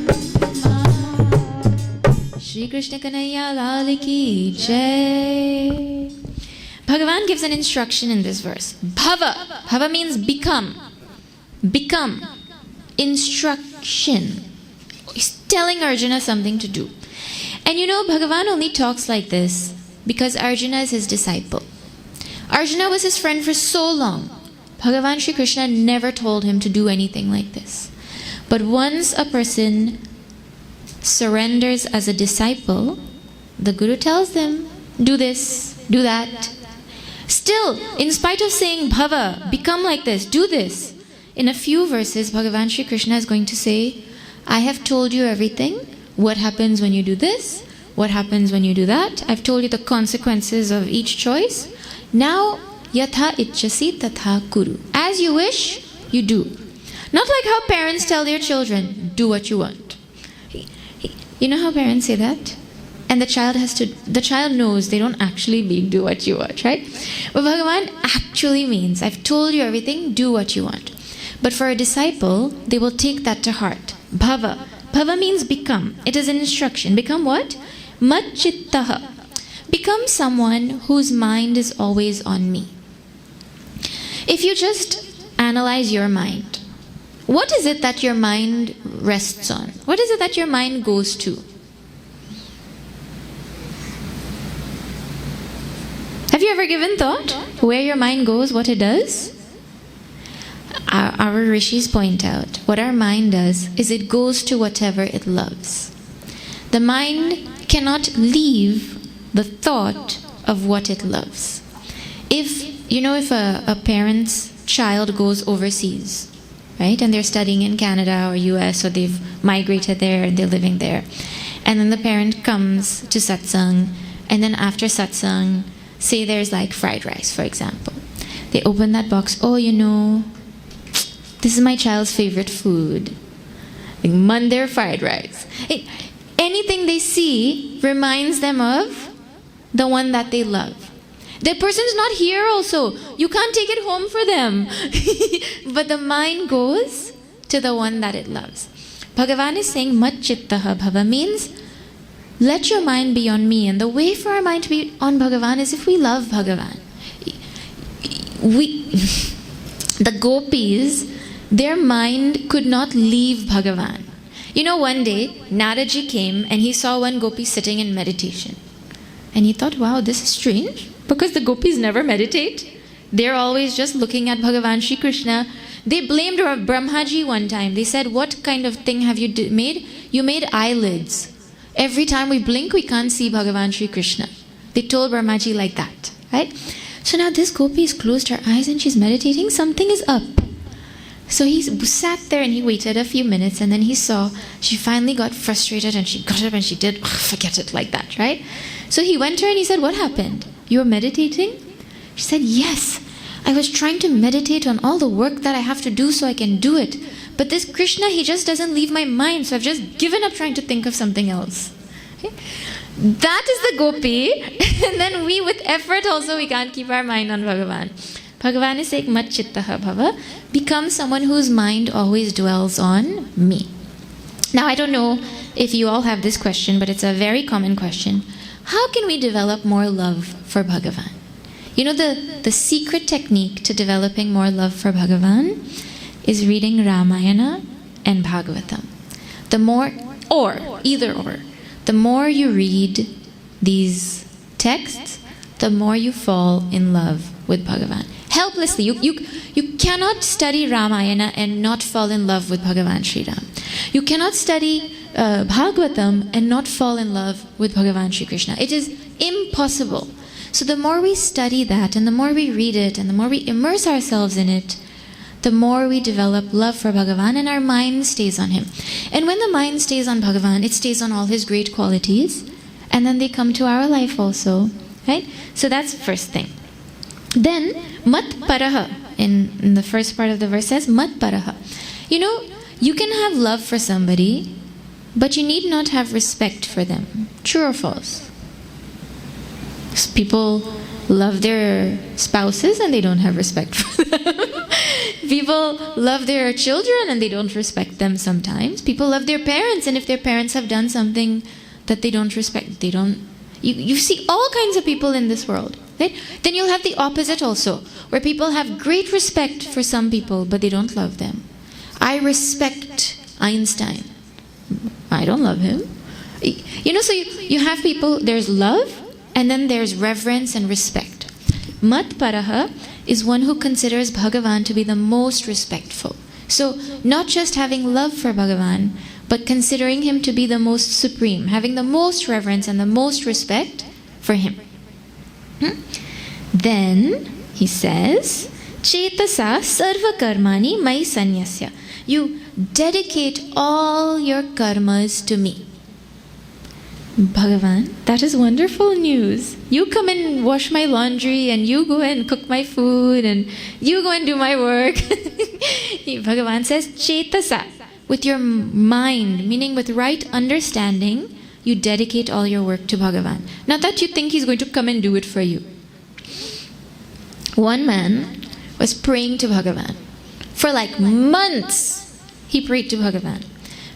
[SPEAKER 1] Mama. Shri Krishna Kanhaiya Lal Ki Jai. Bhagavan gives an instruction in this verse. Bhava. Bhava means become. Become. Instruction. He's telling Arjuna something to do. And Bhagavan only talks like this because Arjuna is his disciple. Arjuna was his friend for so long. Bhagavan Shri Krishna never told him to do anything like this. But once a person surrenders as a disciple, the Guru tells them, do this, do that. Still, in spite of saying, Bhava, become like this, do this, in a few verses, Bhagavan Shri Krishna is going to say, I have told you everything. What happens when you do this? What happens when you do that? I've told you the consequences of each choice. Now, yatha ichchasi tatha kuru. As you wish, you do. Not like how parents tell their children, do what you want. You know how parents say that? And the child knows they don't actually mean do what you want, right? But Bhagavan actually means, I've told you everything, do what you want. But for a disciple, they will take that to heart. Bhava. Bhava means become. It is an instruction. Become what? Macchittaha. Become someone whose mind is always on me. If you just analyze your mind, what is it that your mind rests on? What is it that your mind goes to? Have you ever given thought where your mind goes, what it does? Our rishis point out, what our mind does is it goes to whatever it loves. The mind cannot leave the thought of what it loves. if a parent's child goes overseas, right, and they're studying in Canada or US, or they've migrated there and they're living there, and then the parent comes to satsang, and then after satsang, say there's like fried rice, for example. They open that box, this is my child's favorite food. Like Mandir fried rice. Anything they see reminds them of the one that they love. The person's not here also. You can't take it home for them. But the mind goes to the one that it loves. Bhagavan is saying, Mat chittaha bhava, means let your mind be on me. And the way for our mind to be on Bhagavan is if we love Bhagavan. The gopis, their mind could not leave Bhagavan. One day, Naraji came and he saw one gopi sitting in meditation. And he thought, wow, this is strange, because the gopis never meditate. They're always just looking at Bhagavan Shri Krishna. They blamed Brahmaji one time. They said, what kind of thing have you made? You made eyelids. Every time we blink, we can't see Bhagavan Shri Krishna. They told Brahmaji like that, right? So now this gopi has closed her eyes and she's meditating. Something is up. So he sat there and he waited a few minutes, and then he saw she finally got frustrated and she got up and she did, forget it, like that, right? So he went to her and he said, what happened? You were meditating? She said, yes. I was trying to meditate on all the work that I have to do so I can do it. But this Krishna, he just doesn't leave my mind, so I've just given up trying to think of something else. Okay? That is the gopi. And then we, with effort also, we can't keep our mind on Bhagavan. Bhagavan is saying, Mat chittaha bhava, become someone whose mind always dwells on me. Now, I don't know if you all have this question, but it's a very common question. How can we develop more love for Bhagavan? The secret technique to developing more love for Bhagavan is reading Ramayana and Bhagavatam. The more you read these texts, the more you fall in love with Bhagavan. Helplessly. You cannot study Ramayana and not fall in love with Bhagavan Shri Ram. You cannot study Bhagavatam and not fall in love with Bhagavan Shri Krishna. It is impossible. So the more we study that, and the more we read it, and the more we immerse ourselves in it, the more we develop love for Bhagavan, and our mind stays on him. And when the mind stays on Bhagavan, it stays on all his great qualities, and then they come to our life also, right? So that's the first thing. Then, mat paraha, in the first part of the verse says, mat paraha. You can have love for somebody, but you need not have respect for them. True or false? People love their spouses and they don't have respect for them. People love their children and they don't respect them sometimes. People love their parents, and if their parents have done something that they don't respect, they don't... You see all kinds of people in this world. Right? Then you'll have the opposite also, where people have great respect for some people, but they don't love them. I respect Einstein. I don't love him. So you have people, there's love, and then there's reverence and respect. Mat paraha is one who considers Bhagavan to be the most respectful. So not just having love for Bhagavan, but considering him to be the most supreme, having the most reverence and the most respect for him. Then he says, Chetasa sarva karmani mai sanyasya. You dedicate all your karmas to me. Bhagavan, that is wonderful news. You come and wash my laundry, and you go and cook my food, and you go and do my work. Bhagavan says, Chetasa, with your mind, meaning with right understanding, you dedicate all your work to Bhagavan. Not that you think he's going to come and do it for you. One man was praying to Bhagavan. For like months, he prayed to Bhagavan.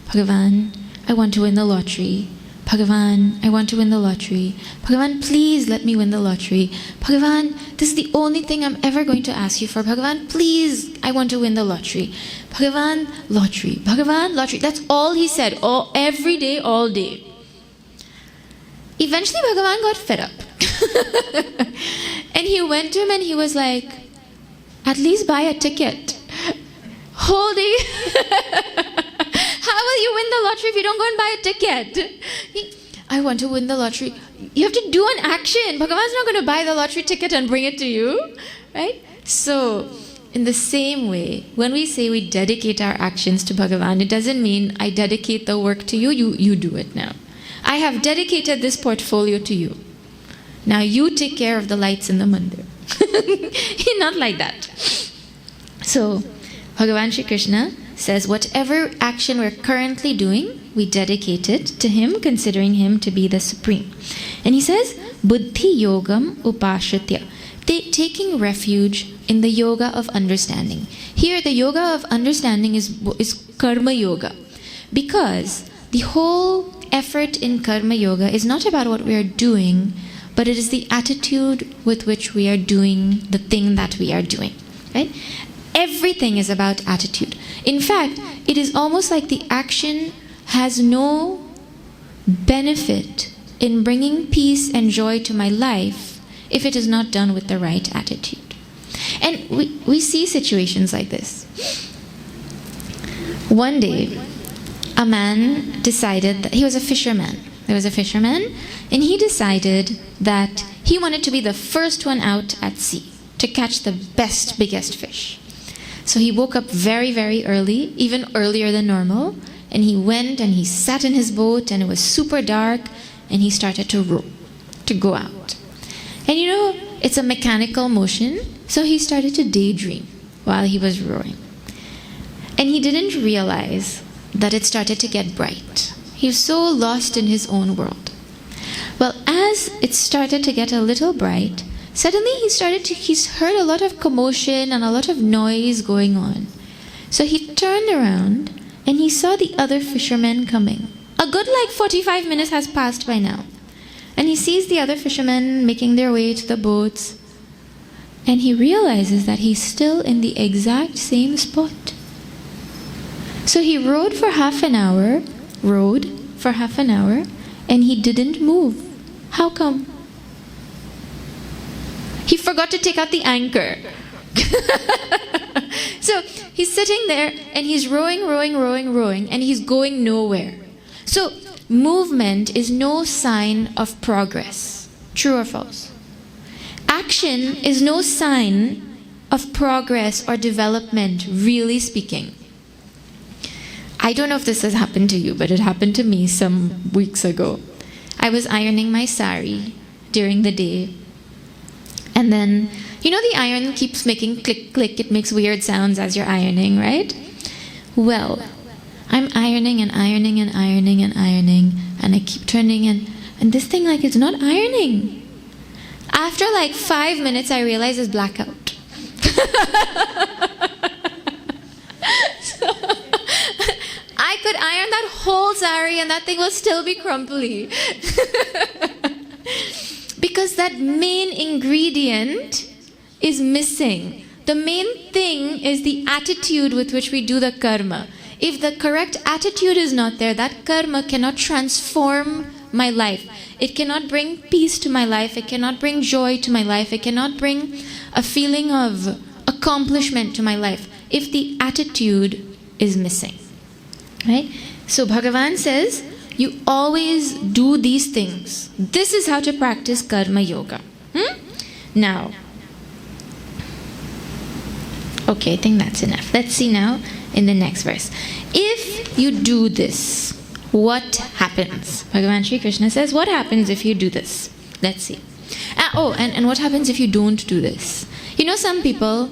[SPEAKER 1] Bhagavan, I want to win the lottery. Bhagavan, I want to win the lottery. Bhagavan, please let me win the lottery. Bhagavan, this is the only thing I'm ever going to ask you for. Bhagavan, please, I want to win the lottery. Bhagavan, lottery. Bhagavan, lottery. That's all he said, every day, all day. Eventually, Bhagavan got fed up. And he went to him and he was like, at least buy a ticket. Whole day. How will you win the lottery if you don't go and buy a ticket? I want to win the lottery. You have to do an action. Bhagavan's not going to buy the lottery ticket and bring it to you, right? So, in the same way, when we say we dedicate our actions to Bhagavan, it doesn't mean I dedicate the work to you, you do it now. I have dedicated this portfolio to you. Now you take care of the lights in the mandir. Not like that. So, Bhagavan Shri Krishna says, whatever action we're currently doing, we dedicate it to Him, considering Him to be the Supreme. And He says, Buddhi Yogam Upashritya, taking refuge in the yoga of understanding. Here, the yoga of understanding is Karma Yoga. Because the whole effort in Karma Yoga is not about what we are doing, but it is the attitude with which we are doing the thing that we are doing. Right? Everything is about attitude. In fact, it is almost like the action has no benefit in bringing peace and joy to my life if it is not done with the right attitude. And we see situations like this. One day, a man decided that he was a fisherman. There was a fisherman, and he decided that he wanted to be the first one out at sea to catch the best, biggest fish. So he woke up very, very early, even earlier than normal, and he went and he sat in his boat, and it was super dark, and he started to row, to go out. And you know, it's a mechanical motion, so he started to daydream while he was rowing. And he didn't realize that it started to get bright. He was so lost in his own world. Well, as it started to get a little bright, suddenly he's heard a lot of commotion and a lot of noise going on. So he turned around and he saw the other fishermen coming. A good 45 minutes has passed by now. And he sees the other fishermen making their way to the boats. And he realizes that he's still in the exact same spot. So he rowed for half an hour, and he didn't move. How come? He forgot to take out the anchor. So he's sitting there and he's rowing, and he's going nowhere. So movement is no sign of progress. True or false? Action is no sign of progress or development, really speaking. I don't know if this has happened to you, but it happened to me some weeks ago. I was ironing my sari during the day. And then, you know, the iron keeps making click, click. It makes weird sounds as you're ironing, right? Well, I'm ironing, and I keep turning, and this thing is not ironing. After 5 minutes, I realize it's blackout. So, I could iron that whole sari and that thing will still be crumply. Because that main ingredient is missing. The main thing is the attitude with which we do the karma. If the correct attitude is not there, that karma cannot transform my life. It cannot bring peace to my life. It cannot bring joy to my life. It cannot bring a feeling of accomplishment to my life if the attitude is missing. Right? So Bhagavan says, you always do these things. This is how to practice karma yoga. Now, okay, I think that's enough. Let's see now in the next verse. If you do this, what happens? Bhagavan Shri Krishna says, what happens if you do this? Let's see. And what happens if you don't do this? You know, some people,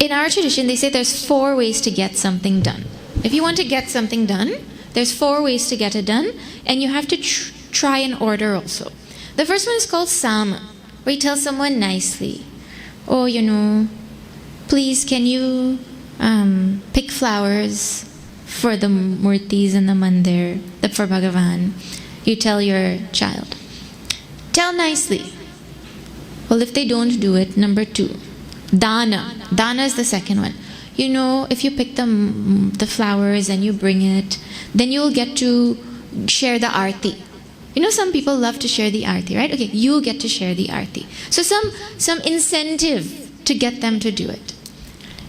[SPEAKER 1] in our tradition, they say there's 4 ways to get something done. If you want to get something done, there's 4 ways to get it done, and you have to try in order also. The first one is called sama, where you tell someone nicely, oh, you know, please can you pick flowers for the murtis in the mandir, for Bhagavan. You tell your child. Tell nicely. Well, if they don't do it, number 2, dana. Dana is the second one. You know, if you pick the flowers and you bring it, then you'll get to share the arti. You know, some people love to share the arti, right? Okay, you get to share the arti. So some incentive to get them to do it.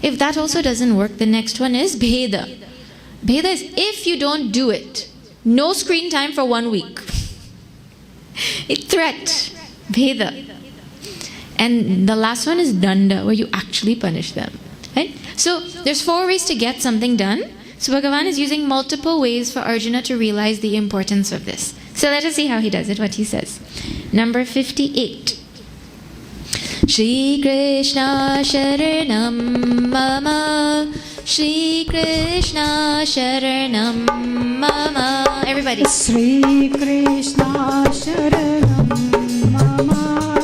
[SPEAKER 1] If that also doesn't work, the next one is bheda. Bheda is if you don't do it, No screen time for 1 week. A threat, Bheda. And the last one is danda, where you actually punish them. Right? So there's 4 ways to get something done. So Bhagavan is using multiple ways for Arjuna to realize the importance of this. So let us see how he does it, what he says. Number 58. Shri Krishna Sharanam Mama, Shri Krishna Sharanam Mama. Everybody.
[SPEAKER 2] Shri Krishna Sharanam Mama,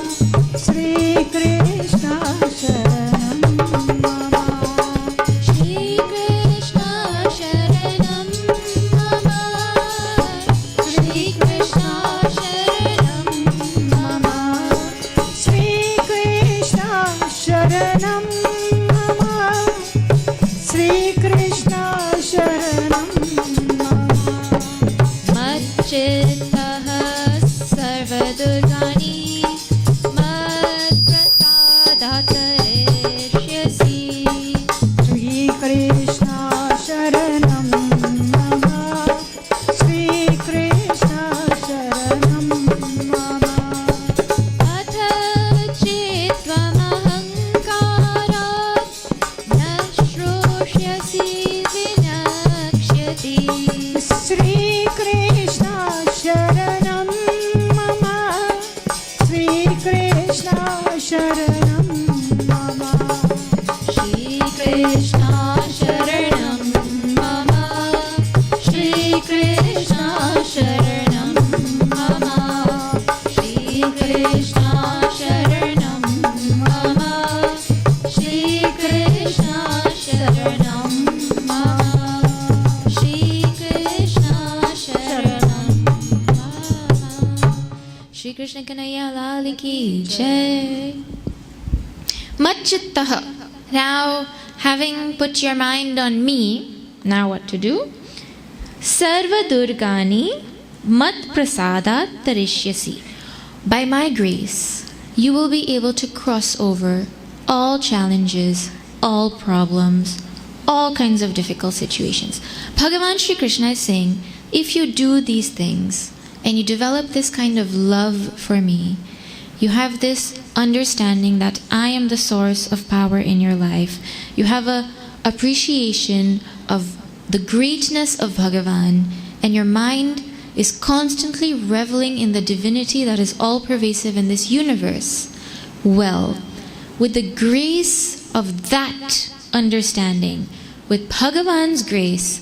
[SPEAKER 2] Shri Krishna Sharanam Mama,
[SPEAKER 1] Shri Krishna Sharanam Mama, Shri Krishna Sharanam Mama,
[SPEAKER 2] Shri Krishna Sharanam Mama, Shri Krishna Sharanam Mama.
[SPEAKER 1] Machchittah sarvadurgani madprasadat tarishyasi.
[SPEAKER 2] Shri Krishna Sharanam Mama, Shri Krishna Sharanam Mama.
[SPEAKER 1] Atha chittvamahankarat na shroshyasi vinakshati.
[SPEAKER 2] Shri Krishna Sharanam Mama, Shri Krishna Sharanam Mama.
[SPEAKER 1] Shri Krishna Sharanam Mama, Shri Krishna Sharanam Mama, Shri Krishna Sharanam Mama, Shri Krishna Sharanam Mama, Shri Krishna Sharanam Mama. Shri Krishna Kanhaiya Lal ki Jai. Machchittah. Now, having put your mind on me, now what to do? Sarva Durgani Mat Prasadat Tarishyasi. By my grace, you will be able to cross over all challenges, all problems, all kinds of difficult situations. Bhagavan Shri Krishna is saying, if you do these things and you develop this kind of love for me, you have this understanding that I am the source of power in your life. You have a appreciation of the greatness of Bhagavan, and your mind is constantly reveling in the divinity that is all pervasive in this universe. Well, with the grace of that understanding, with Bhagavan's grace,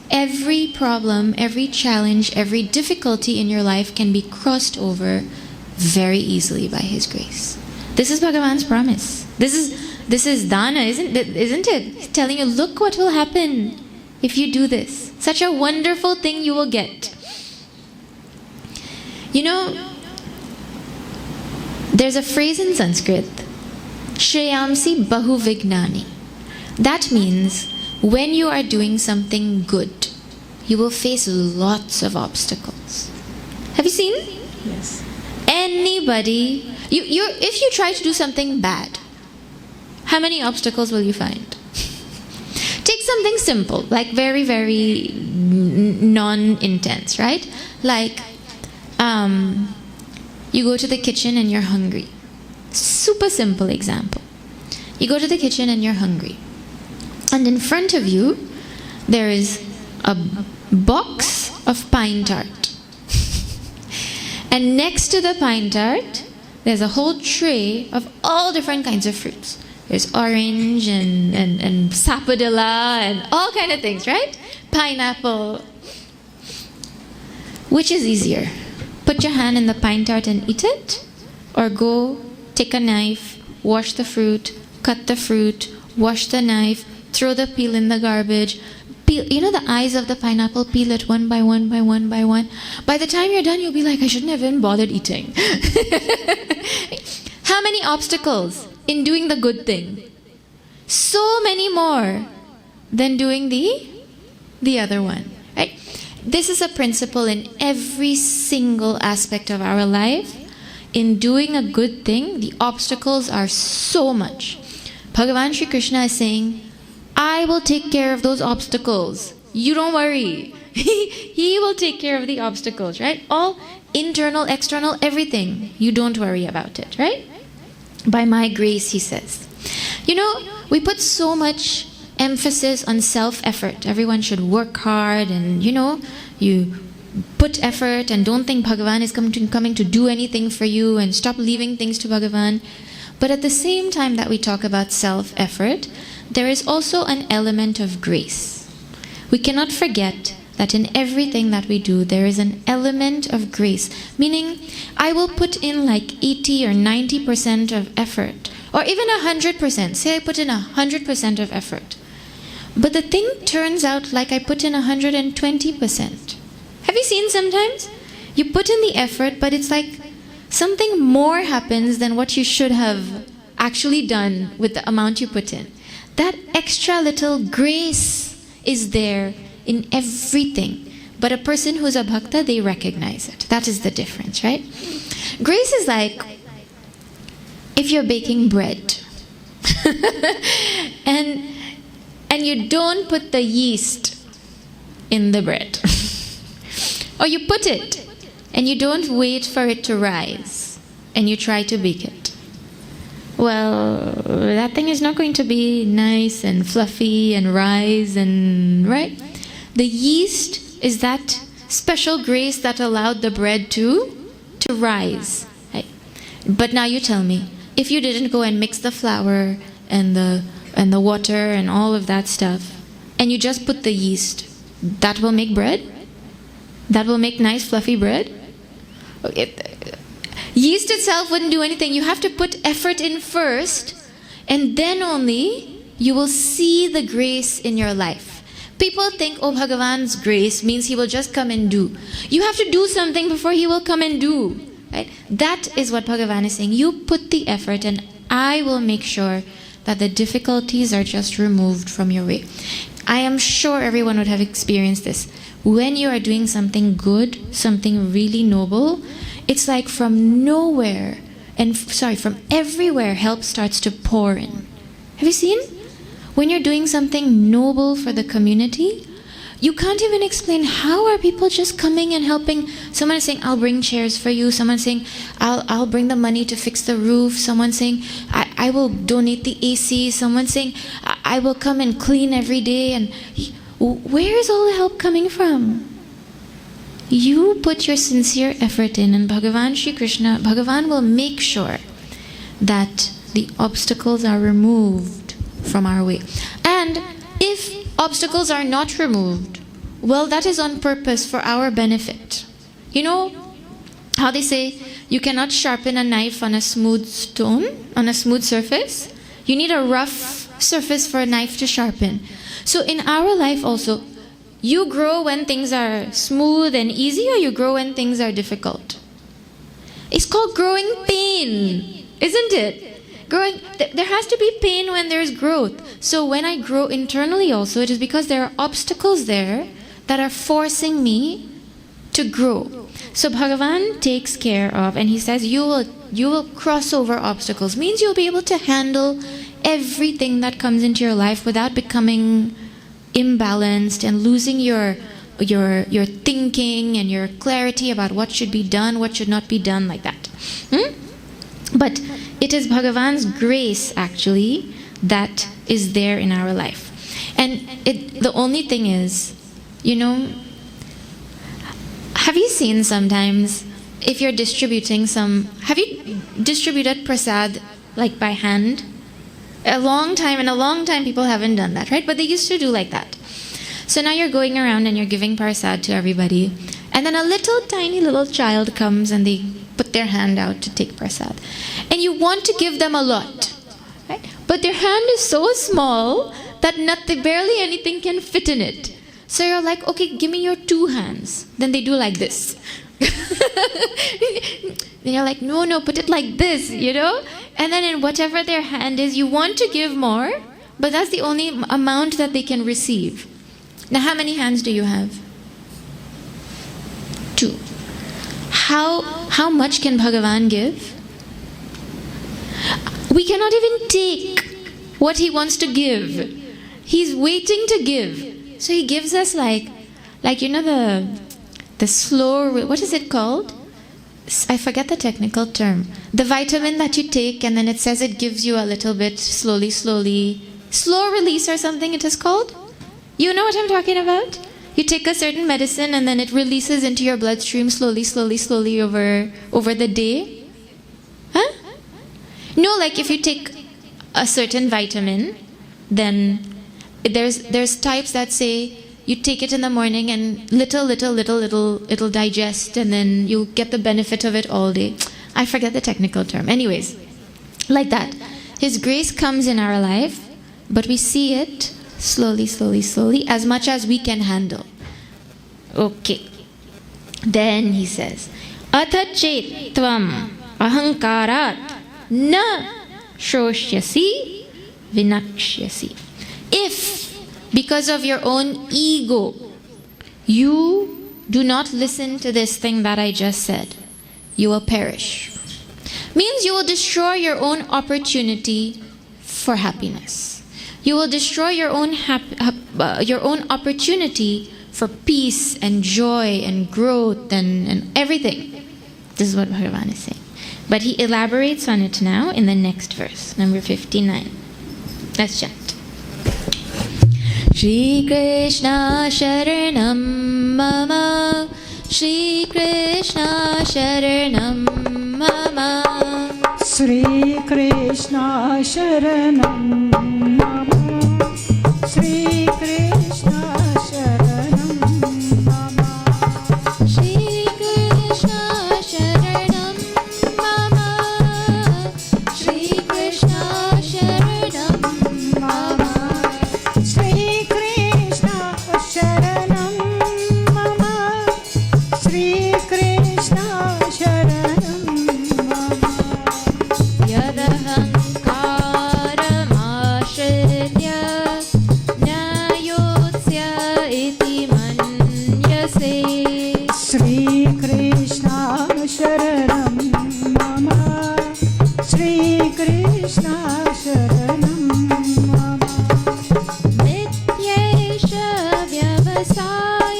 [SPEAKER 1] every problem, every challenge, every difficulty in your life can be crossed over very easily by His grace. This is Bhagavan's promise. This is dana, isn't it? He's telling you, look what will happen if you do this. Such a wonderful thing you will get. You know, there's a phrase in Sanskrit, Shreyamsi Bahu Vignani. That means when you are doing something good, you will face lots of obstacles. Have you seen?
[SPEAKER 2] Yes.
[SPEAKER 1] Anybody, if you try to do something bad, how many obstacles will you find? Take something simple, like very, very non-intense, right? Like, you go to the kitchen and you're hungry. Super simple example. You go to the kitchen and you're hungry. And in front of you, there is a box of pine tart. And next to the pine tart, there's a whole tray of all different kinds of fruits. There's orange and sapodilla and all kind of things, right? Pineapple. Which is easier? Put your hand in the pine tart and eat it? Or go take a knife, wash the fruit, cut the fruit, wash the knife, throw the peel in the garbage, peel, you know the eyes of the pineapple, peel it one by one by one by one. By the time you're done, you'll be like, I shouldn't have even bothered eating. How many obstacles in doing the good thing? So many more than doing the other one, right? This is a principle in every single aspect of our life. In doing a good thing, the obstacles are so much. Bhagavan Shri Krishna is saying, I will take care of those obstacles. You don't worry. He will take care of the obstacles, right? All internal, external, everything. You don't worry about it, right? By my grace, he says. You know, we put so much emphasis on self-effort. Everyone should work hard and, you put effort and don't think Bhagavan is coming to do anything for you and stop leaving things to Bhagavan. But at the same time that we talk about self-effort, there is also an element of grace. We cannot forget that in everything that we do, there is an element of grace. Meaning, I will put in like 80 or 90% of effort, or even 100%. Say I put in 100% of effort. But the thing turns out like I put in 120%. Have you seen sometimes? You put in the effort, but it's like something more happens than what you should have actually done with the amount you put in. That extra little grace is there in everything. But a person who's a bhakta, they recognize it. That is the difference, right? Grace is like if you're baking bread and you don't put the yeast in the bread. Or you put it and you don't wait for it to rise and you try to bake it. Well, that thing is not going to be nice and fluffy and rise and, right? The yeast is that special grace that allowed the bread to rise. Right? But now you tell me, if you didn't go and mix the flour and the water and all of that stuff, and you just put the yeast, that will make bread? That will make nice fluffy bread? Yeast itself wouldn't do anything. You have to put effort in first, and then only you will see the grace in your life. People think, oh, Bhagavan's grace means he will just come and do. You have to do something before he will come and do. Right? That is what Bhagavan is saying. You put the effort and I will make sure that the difficulties are just removed from your way. I am sure everyone would have experienced this. When you are doing something good, something really noble, it's like from nowhere, from everywhere, help starts to pour in. Have you seen? When you're doing something noble for the community, you can't even explain how are people just coming and helping. Someone is saying, I'll bring chairs for you. Someone saying, I'll bring the money to fix the roof. Someone saying, I will donate the AC. Someone saying, I will come and clean every day. And where is all the help coming from? You put your sincere effort in, and Bhagavan Shri Krishna, Bhagavan will make sure that the obstacles are removed from our way. And if obstacles are not removed, well, that is on purpose for our benefit. You know how they say you cannot sharpen a knife on a smooth stone, on a smooth surface? You need a rough surface for a knife to sharpen. So in our life also, you grow when things are smooth and easy, or you grow when things are difficult? It's called growing pain, isn't it? There has to be pain when there's growth. So when I grow internally also, it is because there are obstacles there that are forcing me to grow. So Bhagavan takes care of, and he says, you will cross over obstacles. Means you'll be able to handle everything that comes into your life without becoming imbalanced and losing your thinking and your clarity about what should be done, what should not be done, like that. But it is Bhagavan's grace actually that is there in our life. And the only thing is, have you seen sometimes if you're distributing have you distributed prasad like by hand? In a long time people haven't done that, right? But they used to do like that. So now you're going around and you're giving prasad to everybody, and then a tiny little child comes and they put their hand out to take prasad. And you want to give them a lot, right? But their hand is so small that barely anything can fit in it. So you're like, okay, give me your 2 hands. Then they do like this. Then you're like, no, put it like this, And then in whatever their hand is, you want to give more, but that's the only amount that they can receive. Now, how many hands do you have? 2. How much can Bhagavan give? We cannot even take what he wants to give. He's waiting to give. So he gives us like Like, you know, the slow, what is it called? I forget the technical term. The vitamin that you take and then it says it gives you a little bit slowly, slow release or something it is called. You know what I'm talking about? You take a certain medicine and then it releases into your bloodstream slowly over the day. Huh? No, like if you take a certain vitamin, then there's types that say you take it in the morning and little, it'll digest and then you'll get the benefit of it all day. I forget the technical term. Anyways, like that. His grace comes in our life, but we see it slowly, as much as we can handle. Okay. Then he says, Atha chet tvam ahankarat na shoshyasi vinakshyasi. If, because of your own ego, you do not listen to this thing that I just said, you will perish. Means you will destroy your own opportunity for happiness. You will destroy your own opportunity for peace and joy and growth and everything. This is what Bhagavan is saying. But he elaborates on it now in the next verse, number 59. Let's chant. Shri Krishna Sharanam Mama, Shri Krishna Sharanam Mama,
[SPEAKER 2] Shri Krishna Sharanam Mama, Shri Krishna Sharanam Mama,
[SPEAKER 1] Shri Krishna Sharanam Mama, Shri Krishna Sharanam Mama,
[SPEAKER 2] Shri Krishna Sharanam Mama, Shri Krishna Sharanam Mama, Shri Krishna Sharanam Mama, Shri Krishna Sharanam Mama,
[SPEAKER 1] Nityesha Vyavasayaste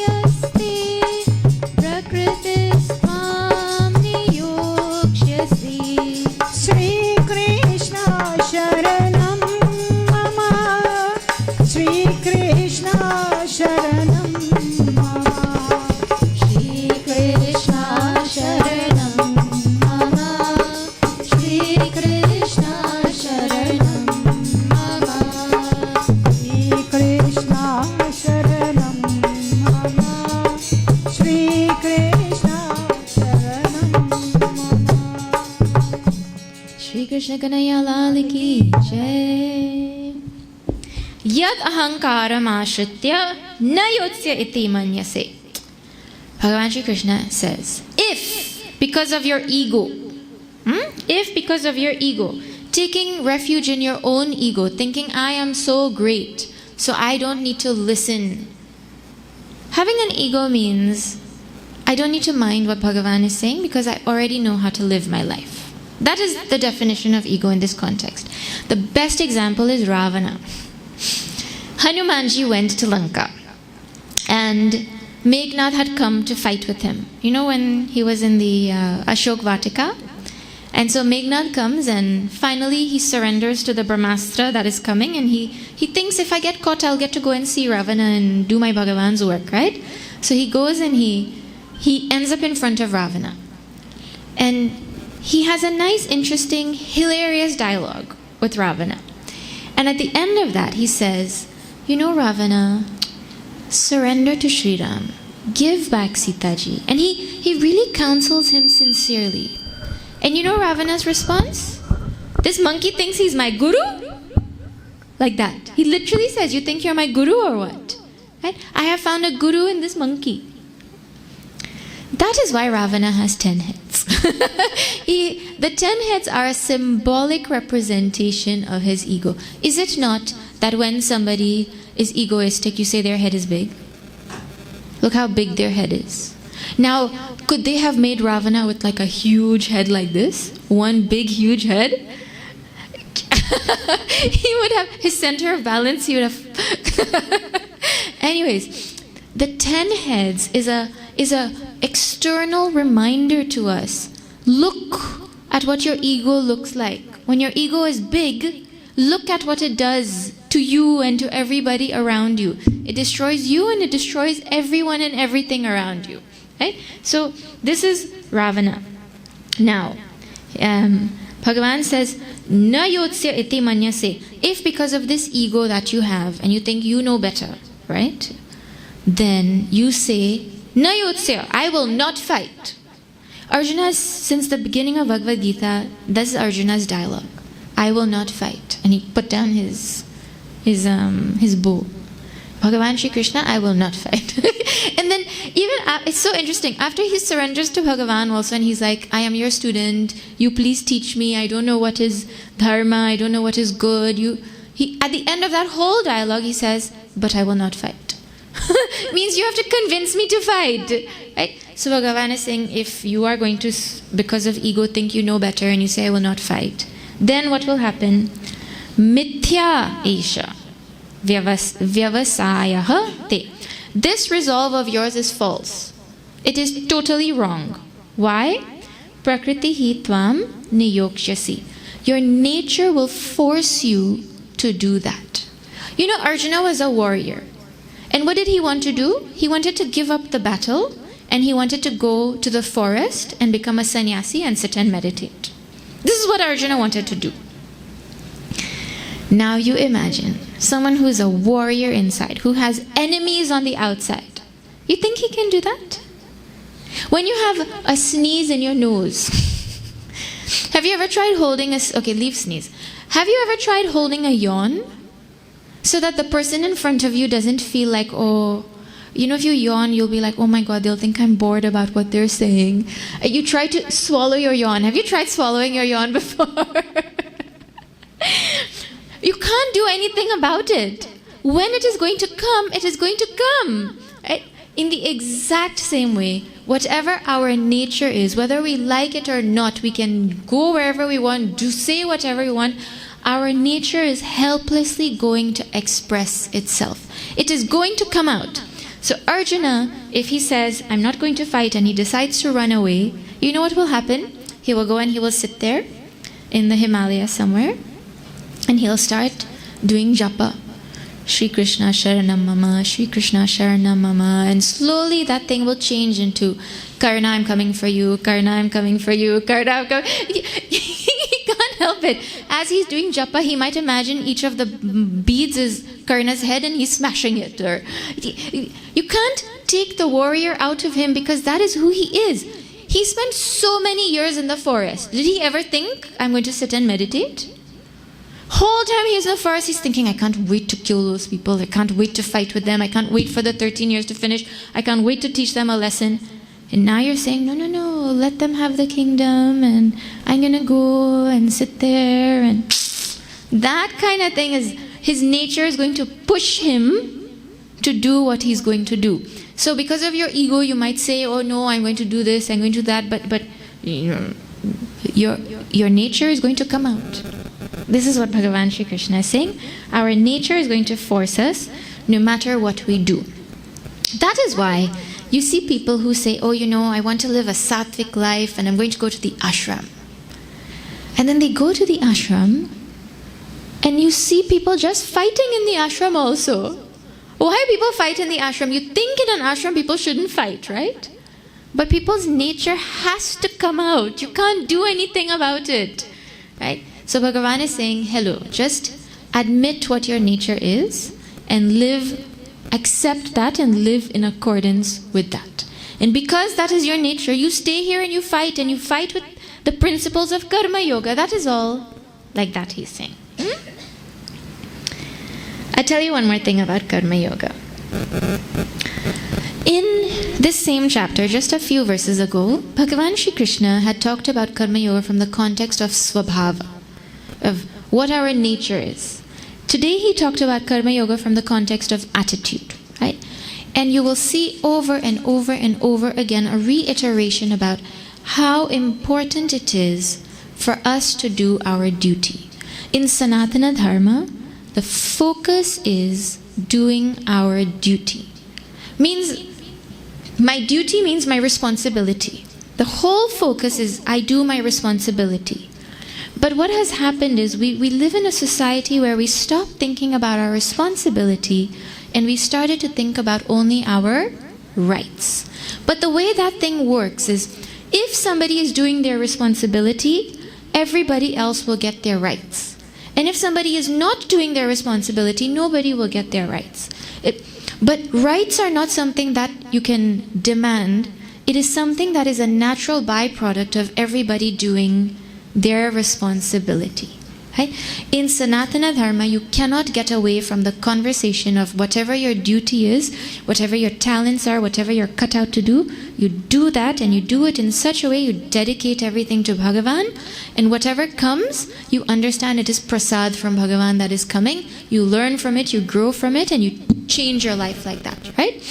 [SPEAKER 1] Prakritisvam Niyokshasi.
[SPEAKER 2] Shri Krishna Sharanam Mama, Shri Krishna Sharanam Mama,
[SPEAKER 1] Shri Krishna Sharanam Mama, Shri Krishna Sharanam Mama,
[SPEAKER 2] Shri Krishna Sharanam Mama, Shri Krishna Sharanam Mama.
[SPEAKER 1] Shri Krishna Kanhaiya Lal ki Jai. Yad ahankaram ashritya na yotsya iti manyase. Bhagavan Shri Krishna says, if because of your ego, taking refuge in your own ego, thinking I am so great, so I don't need to listen. Having an ego means I don't need to mind what Bhagavan is saying because I already know how to live my life. That is the definition of ego in this context. The best example is Ravana. Hanumanji went to Lanka and Meghnad had come to fight with him. You know when he was in the Ashok Vatika? And so Meghnad comes and finally he surrenders to the Brahmastra that is coming and he thinks if I get caught I'll get to go and see Ravana and do my Bhagavan's work, right? So he goes and he ends up in front of Ravana. And he has a nice, interesting, hilarious dialogue with Ravana. And at the end of that he says, you know Ravana, surrender to Sri Ram, give back Sita Ji. And he really counsels him sincerely. And you know Ravana's response? This monkey thinks he's my guru? Like that. He literally says, you think you're my guru or what? Right? I have found a guru in this monkey. That is why Ravana has 10 heads. The 10 heads are a symbolic representation of his ego. Is it not that when somebody is egoistic, you say their head is big? Look how big their head is. Now, could they have made Ravana with like a huge head like this? One big, huge head? He would have, his center of balance, he would have... Anyways, the 10 heads is a external reminder to us. Look at what your ego looks like. When your ego is big, look at what it does to you and to everybody around you. It destroys you and it destroys everyone and everything around you. Right? So this is Ravana. Now, Bhagavan says, Na yotsya iti manyase. If because of this ego that you have and you think you know better, right? Then you say, Na yotsya, I will not fight. Arjuna, since the beginning of Bhagavad Gita, this is Arjuna's dialogue. I will not fight. And he put down his bow. Bhagavan Shri Krishna, I will not fight. And then even, it's so interesting, after he surrenders to Bhagavan also, and he's like, I am your student, you please teach me, I don't know what is dharma, I don't know what is good. At the end of that whole dialogue, he says, but I will not fight. Means you have to convince me to fight. Right? So Bhagavan is saying, if you are going to, because of ego, think you know better, and you say, I will not fight, then what will happen? Mithya esha. Vyavasayaha te. This resolve of yours is false. It is totally wrong. Why? Prakritihi tvam niyokshasi. Your nature will force you to do that. You know, Arjuna was a warrior. And what did he want to do? He wanted to give up the battle and he wanted to go to the forest and become a sannyasi and sit and meditate. This is what Arjuna wanted to do. Now you imagine someone who is a warrior inside, who has enemies on the outside. You think he can do that? When you have a sneeze in your nose, have you ever tried holding okay, leave sneeze. Have you ever tried holding a yawn so that the person in front of you doesn't feel like, oh, you know, if you yawn, you'll be like, oh my God, they'll think I'm bored about what they're saying. You try to swallow your yawn. Have you tried swallowing your yawn before? You can't do anything about it. When it is going to come, it is going to come. Right? In the exact same way, whatever our nature is, whether we like it or not, we can go wherever we want, say whatever we want. Our nature is helplessly going to express itself. It is going to come out. So Arjuna, if he says, I'm not going to fight, and he decides to run away, you know what will happen? He will go and he will sit there in the Himalayas somewhere, and he'll start doing japa. Shri Krishna Sharanam Mama, Shri Krishna Sharanam Mama. And slowly that thing will change into Karna, I'm coming for you, Karna, I'm coming for you, Karna, I'm coming. He can't help it. As he's doing japa, he might imagine each of the beads is Karna's head and he's smashing it. Or you can't take the warrior out of him because that is who he is. He spent so many years in the forest. Did he ever think, I'm going to sit and meditate? Whole time he was in the forest, he's thinking, I can't wait to kill those people. I can't wait to fight with them. I can't wait for the 13 years to finish. I can't wait to teach them a lesson. And now you're saying, no, let them have the kingdom and I'm going to go and sit there. And that kind of thing is, his nature is going to push him to do what he's going to do. So because of your ego, you might say, oh no, I'm going to do this, I'm going to do that. But you know, your nature is going to come out. This is what Bhagavan Shri Krishna is saying. Our nature is going to force us no matter what we do. That is why you see people who say, oh, you know, I want to live a sattvic life and I'm going to go to the ashram. And then they go to the ashram and you see people just fighting in the ashram also. Why people fight in the ashram? You think in an ashram people shouldn't fight, right? But people's nature has to come out. You can't do anything about it, right? So Bhagavan is saying, hello, just admit what your nature is and live, accept that and live in accordance with that. And because that is your nature, you stay here and you fight with the principles of karma yoga. That is all. Like that he's saying. I'll tell you one more thing about karma yoga. In this same chapter, just a few verses ago, Bhagavan Shri Krishna had talked about karma yoga from the context of svabhava, of what our nature is. Today he talked about karma yoga from the context of attitude, right? And you will see over and over and over again a reiteration about how important it is for us to do our duty. In Sanatana Dharma, the focus is doing our duty. means my duty means my responsibility. The whole focus is I do my responsibility. But what has happened is we live in a society where we stopped thinking about our responsibility and we started to think about only our rights. But the way that thing works is if somebody is doing their responsibility, everybody else will get their rights. And if somebody is not doing their responsibility, nobody will get their rights. But rights are not something that you can demand. It is something that is a natural byproduct of everybody doing their responsibility. Right? In Sanatana Dharma, you cannot get away from the conversation of whatever your duty is, whatever your talents are, whatever you're cut out to do, you do that, and you do it in such a way, you dedicate everything to Bhagavan, and whatever comes, you understand it is prasad from Bhagavan that is coming, you learn from it, you grow from it, and you change your life like that, right?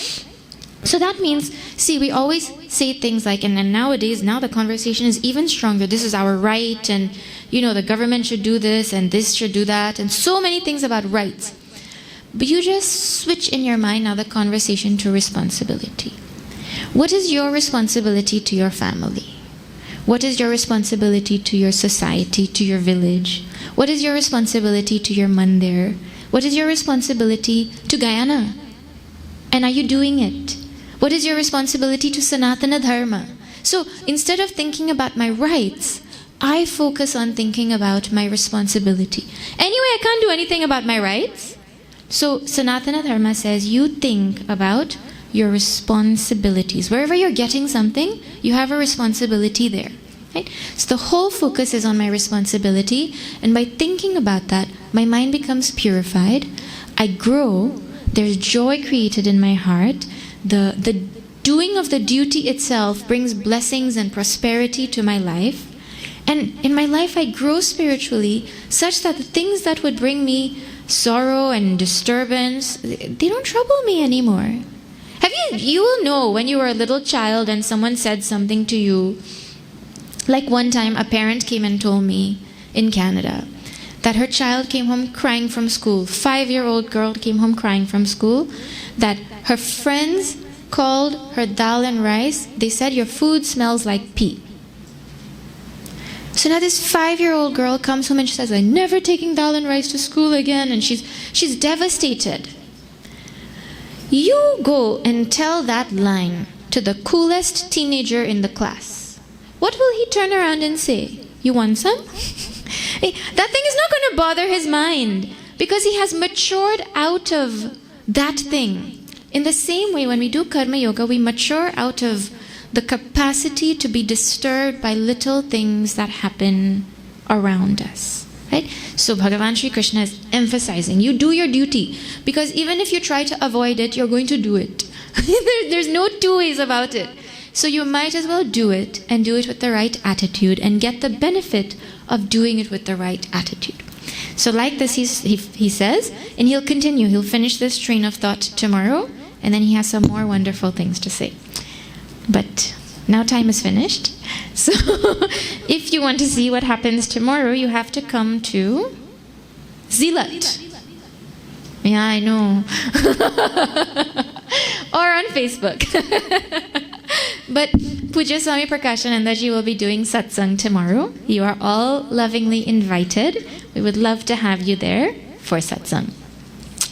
[SPEAKER 1] So that means, see, we always say things like, and nowadays, now the conversation is even stronger. This is our right, and the government should do this, and this should do that, and so many things about rights. But you just switch in your mind now the conversation to responsibility. What is your responsibility to your family? What is your responsibility to your society, to your village? What is your responsibility to your mandir? What is your responsibility to Guyana? And are you doing it? What is your responsibility to Sanatana Dharma? So instead of thinking about my rights, I focus on thinking about my responsibility. Anyway, I can't do anything about my rights. So Sanatana Dharma says you think about your responsibilities. Wherever you're getting something, you have a responsibility there. Right? So the whole focus is on my responsibility, and by thinking about that, my mind becomes purified. I grow. There's joy created in my heart. The doing of the duty itself brings blessings and prosperity to my life. And in my life, I grow spiritually such that the things that would bring me sorrow and disturbance, they don't trouble me anymore. You will know when you were a little child and someone said something to you. Like one time, a parent came and told me in Canada that her child came home crying from school. 5-year-old girl came home crying from school. That her friends called her dal and rice. They said, your food smells like pee. So now this 5-year-old girl comes home and she says, I'm never taking dal and rice to school again. And she's devastated. You go and tell that line to the coolest teenager in the class. What will he turn around and say? You want some? That thing is not going to bother his mind because he has matured out of that thing. In the same way, when we do karma yoga, we mature out of the capacity to be disturbed by little things that happen around us. Right? So Bhagavan Sri Krishna is emphasizing, you do your duty, because even if you try to avoid it, you're going to do it. There's no two ways about it. So you might as well do it, and do it with the right attitude, and get the benefit of doing it with the right attitude. So like this, he says, and he'll continue, he'll finish this train of thought tomorrow, and then he has some more wonderful things to say. But now time is finished. So if you want to see what happens tomorrow, you have to come to Zilat. Yeah, I know. Or on Facebook. But Pujya Swami Prakashanandaji will be doing satsang tomorrow. You are all lovingly invited. We would love to have you there for satsang.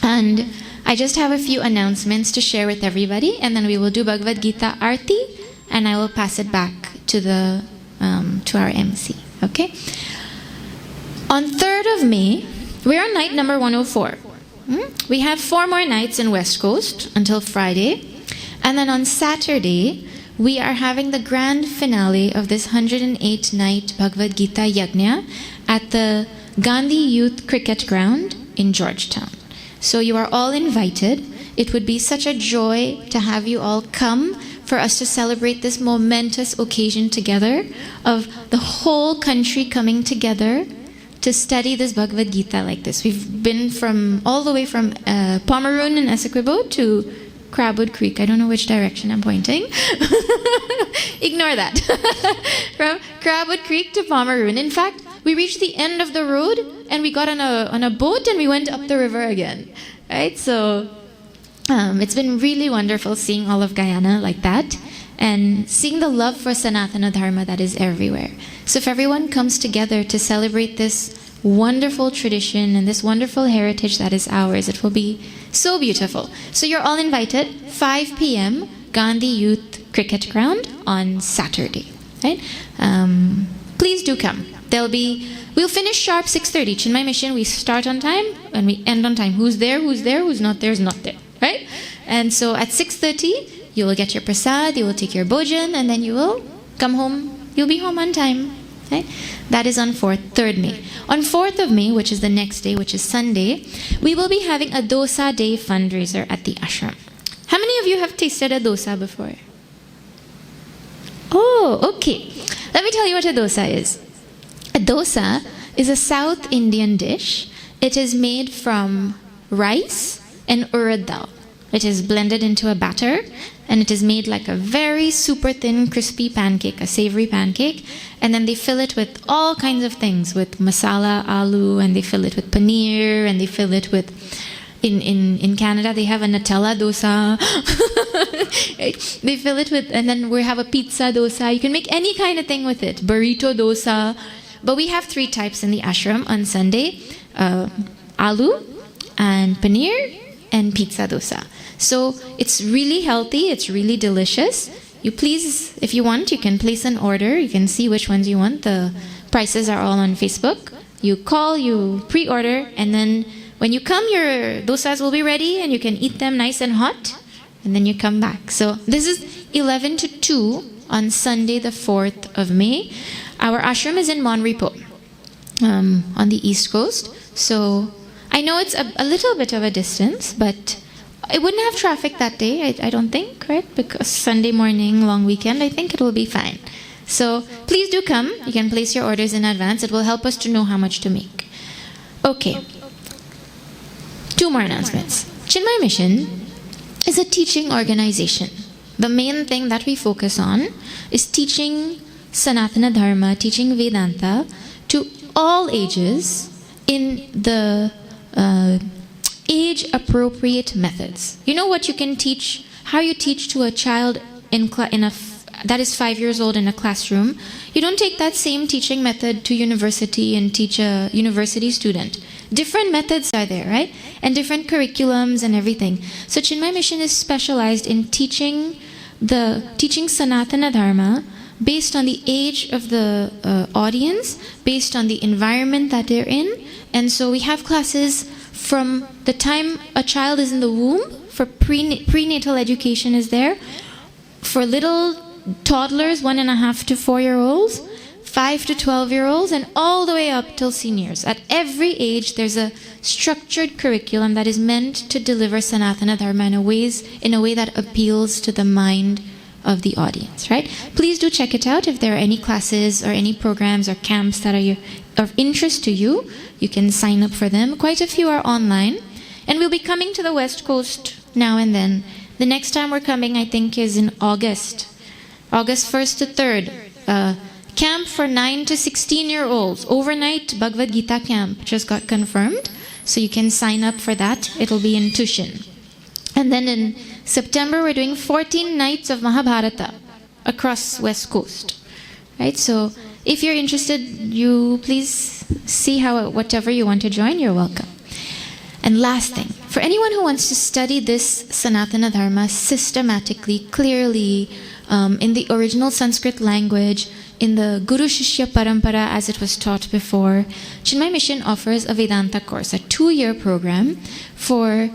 [SPEAKER 1] And I just have a few announcements to share with everybody, and then we will do Bhagavad Gita Aarti, and I will pass it back to our MC. Okay? On 3rd of May, we're on night number 104. We have 4 more nights in West Coast until Friday. And then on Saturday, we are having the grand finale of this 108-night Bhagavad Gita Yajna at the Gandhi Youth Cricket Ground in Georgetown. So you are all invited. It would be such a joy to have you all come for us to celebrate this momentous occasion together of the whole country coming together to study this Bhagavad Gita like this. We've been all the way from Pomeroon in Essequibo to Crabwood Creek. I don't know which direction I'm pointing. Ignore that. From Crabwood Creek to Pomeroon. In fact, we reached the end of the road and we got on a boat and we went up the river again. Right? So It's been really wonderful seeing all of Guyana like that and seeing the love for Sanatana Dharma that is everywhere. So if everyone comes together to celebrate this wonderful tradition and this wonderful heritage that is ours, it will be so beautiful. So you're all invited, 5 p.m., Gandhi Youth Cricket Ground on Saturday. Right? Please do come. We'll finish sharp 6:30. Chinmay Mission, we start on time and we end on time. Who's there, who's not there is not there. Right? And so at 6:30, you will get your prasad, you will take your bhojan, and then you will come home. You'll be home on time. Right? That is on 3rd May. On 4th of May, which is the next day, which is Sunday, we will be having a dosa day fundraiser at the ashram. How many of you have tasted a dosa before? Oh, okay. Let me tell you what a dosa is. A dosa is a South Indian dish. It is made from rice and urad dal. It is blended into a batter and it is made like a very super thin crispy pancake, a savory pancake, and then they fill it with all kinds of things, with masala, aloo, and they fill it with paneer, and they fill it with in Canada they have a Nutella dosa. Right? They fill it with, and then we have a pizza dosa. You can make any kind of thing with it. Burrito dosa. But we have 3 types in the ashram on Sunday. Aloo and paneer and pizza dosa. So it's really healthy, it's really delicious. You please, if you want, you can place an order. You can see which ones you want. The prices are all on Facebook. You call, you pre-order, and then when you come, your dosas will be ready and you can eat them nice and hot, and then you come back. So this is 11 to 2 on Sunday the 4th of May. Our ashram is in Monrepo on the East Coast. So I know it's a little bit of a distance, but it wouldn't have traffic that day, I don't think, right? Because Sunday morning, long weekend, I think it will be fine. So please do come. You can place your orders in advance. It will help us to know how much to make. Okay. 2 more announcements. Chinmay Mission is a teaching organization. The main thing that we focus on is teaching Sanatana Dharma, teaching Vedanta to all ages in the age-appropriate methods. You know what you can teach, how you teach to a child that is 5 years old in a classroom. You don't take that same teaching method to university and teach a university student. Different methods are there, right? And different curriculums and everything. So Chinmay Mission is specialized in teaching Sanatana Dharma based on the age of the audience, based on the environment that they're in. And so we have classes from the time a child is in the womb, for prenatal education is there, for little toddlers, 1.5 to 4-year-olds, 5 to 12-year-olds, and all the way up till seniors. At every age, there's a structured curriculum that is meant to deliver Sanatana Dharma in a way that appeals to the mind of the audience, right? Please do check it out. If there are any classes or any programs or camps that are of interest to you, you can sign up for them. Quite a few are online. And we'll be coming to the West Coast now and then. The next time we're coming, I think, is in August 1st to 3rd. Camp for 9 to 16-year-olds. Overnight Bhagavad Gita camp just got confirmed. So you can sign up for that. It'll be in Tushin. And then in September, we're doing 14 nights of Mahabharata across West Coast. Right? So if you're interested, you please see whatever you want to join, you're welcome. And last thing, for anyone who wants to study this Sanatana Dharma systematically, clearly, in the original Sanskrit language, in the Guru Shishya Parampara as it was taught before, Chinmay Mission offers a Vedanta course, a 2-year program for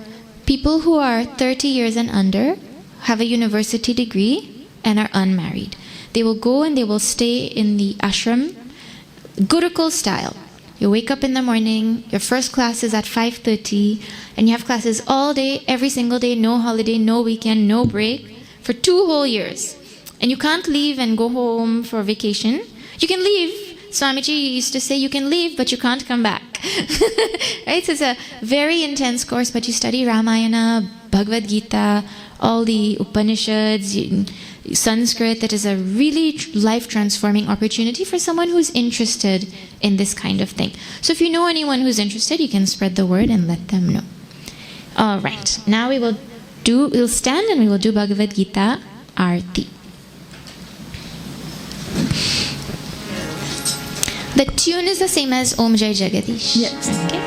[SPEAKER 1] people who are 30 years and under, have a university degree, and are unmarried. They will go and they will stay in the ashram, Gurukul style. You wake up in the morning, your first class is at 5:30, and you have classes all day, every single day, no holiday, no weekend, no break, for 2 whole years. And you can't leave and go home for vacation. You can leave. Swamiji used to say you can leave, but you can't come back. Right? So it's a very intense course, but you study Ramayana, Bhagavad Gita, all the Upanishads, Sanskrit. It is a really life-transforming opportunity for someone who's interested in this kind of thing. So if you know anyone who's interested, you can spread the word and let them know. All right. Now we will we'll stand and we will do Bhagavad Gita Aarti. The tune is the same as Om Jai Jagadish.
[SPEAKER 2] Yes.
[SPEAKER 1] Okay.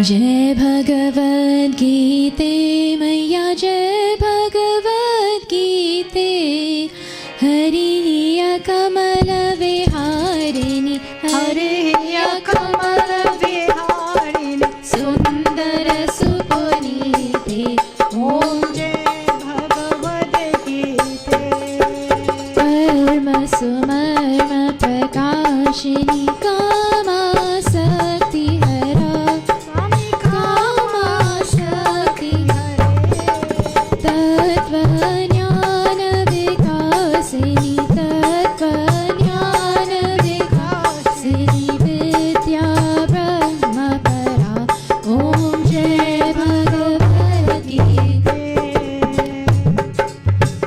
[SPEAKER 1] Jai Bhagavad Gita Maya Jai Bhagavad Gita Hariya Kamala Viharini
[SPEAKER 2] Hariya Kamala Viharini
[SPEAKER 1] Sundara Supunite
[SPEAKER 2] Om Jai Bhagavad Gita
[SPEAKER 1] Parma Sumarma Prakashini Kama Sakti Hara
[SPEAKER 2] Swami
[SPEAKER 1] Kama Sakti Hara Tattva Jnana Vikasini Tattva Jnana Vikasini Vidya Brahma Para Om Jai Bhagavad Gita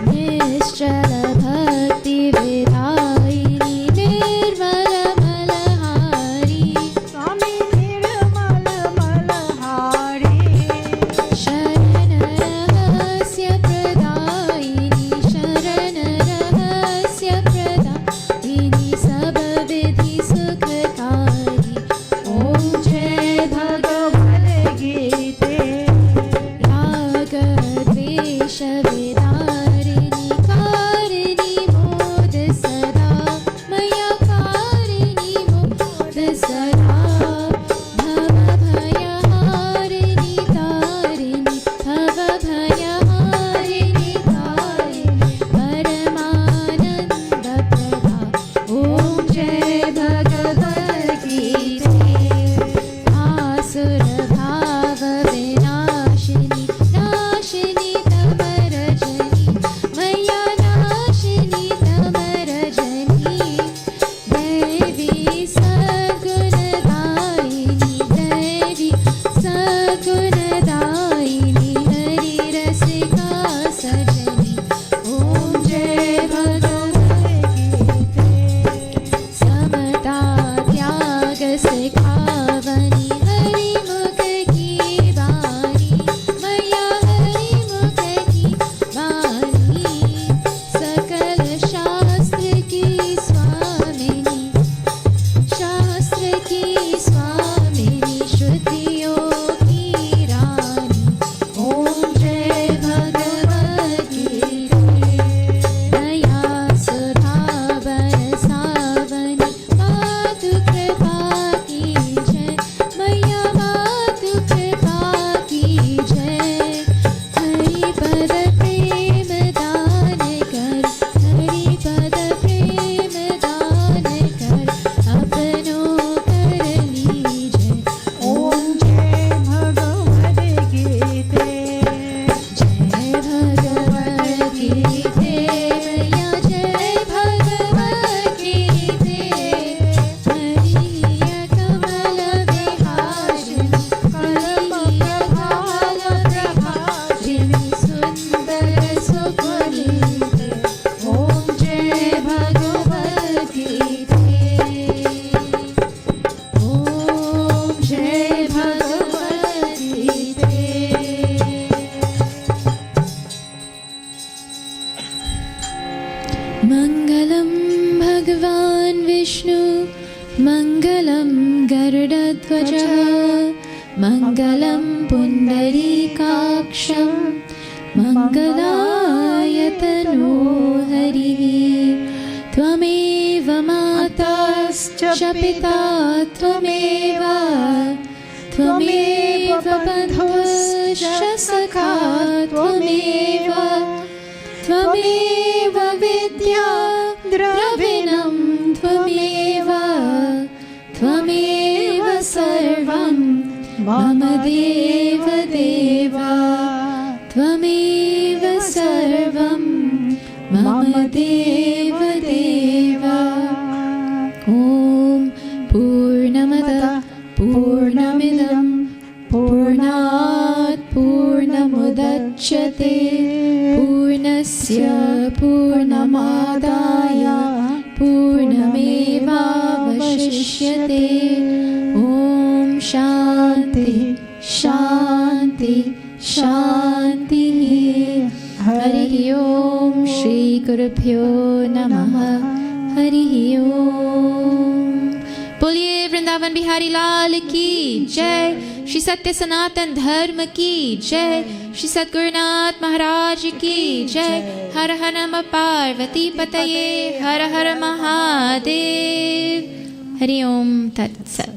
[SPEAKER 1] Nischala Bhakti Vidayini Nirmala Malahari
[SPEAKER 2] Swami Nirmala Malahari
[SPEAKER 1] Sharana Rahasya Pradayini Sharana Rahasya Pradayini Sabhavidhi Sukhakari Om Jai Bhagavad
[SPEAKER 2] Gita
[SPEAKER 1] Raga Dvesha Vidarini Karini Mod Sada Maya Karini Mod Sada Bhava Bhaya Harini Tarini Bhava Bhaya Harini Tarini Paramananda Prada Om Jai Bhagavad Gita Asura Bhava Vinashini Nashini Tamarajani Maya Nashini Tamarajani Devi Sagunadayini Devi Sagunadayini Hari Rasika Sajani Om Jai Bhagavad Gita Samata Tyaga Sikhavani Hari Mukha Ki Bani Maya Hari Mukha Ki Bani Sakala Shastra Ki Swamini Shastra Ki Swamini Shrutiyo Ki Rani Om Jai Bhagavad Gita Naya Sudha Barasavani Matu Kripa Ki Jai Maya Matu Kripa Ki Jai Hari Pada Prem Daan Kar Hari Pada Prem Daan Kar Apno Kar Lijai
[SPEAKER 2] Om Jai Bhagavad Gita
[SPEAKER 1] Jai Bhagavad Gita Maya Jai Bhagavad Gita Hariya Kamala Viharini Hariya Kamala Viharini Sundara Supunite Om Jai Bhagavad Gita Om Jai Bhagavad Gita Mangalam Bhagavan Vishnu Mangalam Garudadvaja Mangalam Pundarikaksham Mangalayatano Harihi Tvameva Matascha Pita Tvameva Tvameva Bandhuscha Sakha Tvameva Tvameva Vidya Dravinam Tvameva Tvameva Sarvam Mama Deva Deva Tvameva Sarvam Mama Deva Deva Om Purnamada Purnamidam Purnat Purnamudachyate Purnasya Purnamadaya Purnamevavashishyate प्रणश्यते। ॐ शान्ति शान्ति शान्तिः। हरिः ॐ श्री गुरुभ्यो नमः। हरिः ॐ। बोलिए वृंदावन बिहारी लाल की जय। श्री सत्य सनातन धर्म की जय। श्री सद्गुरुनाथ महाराज की जय। हर हर नम पार्वती पतये। हर हर महादेव। हरि ओम तत्सत।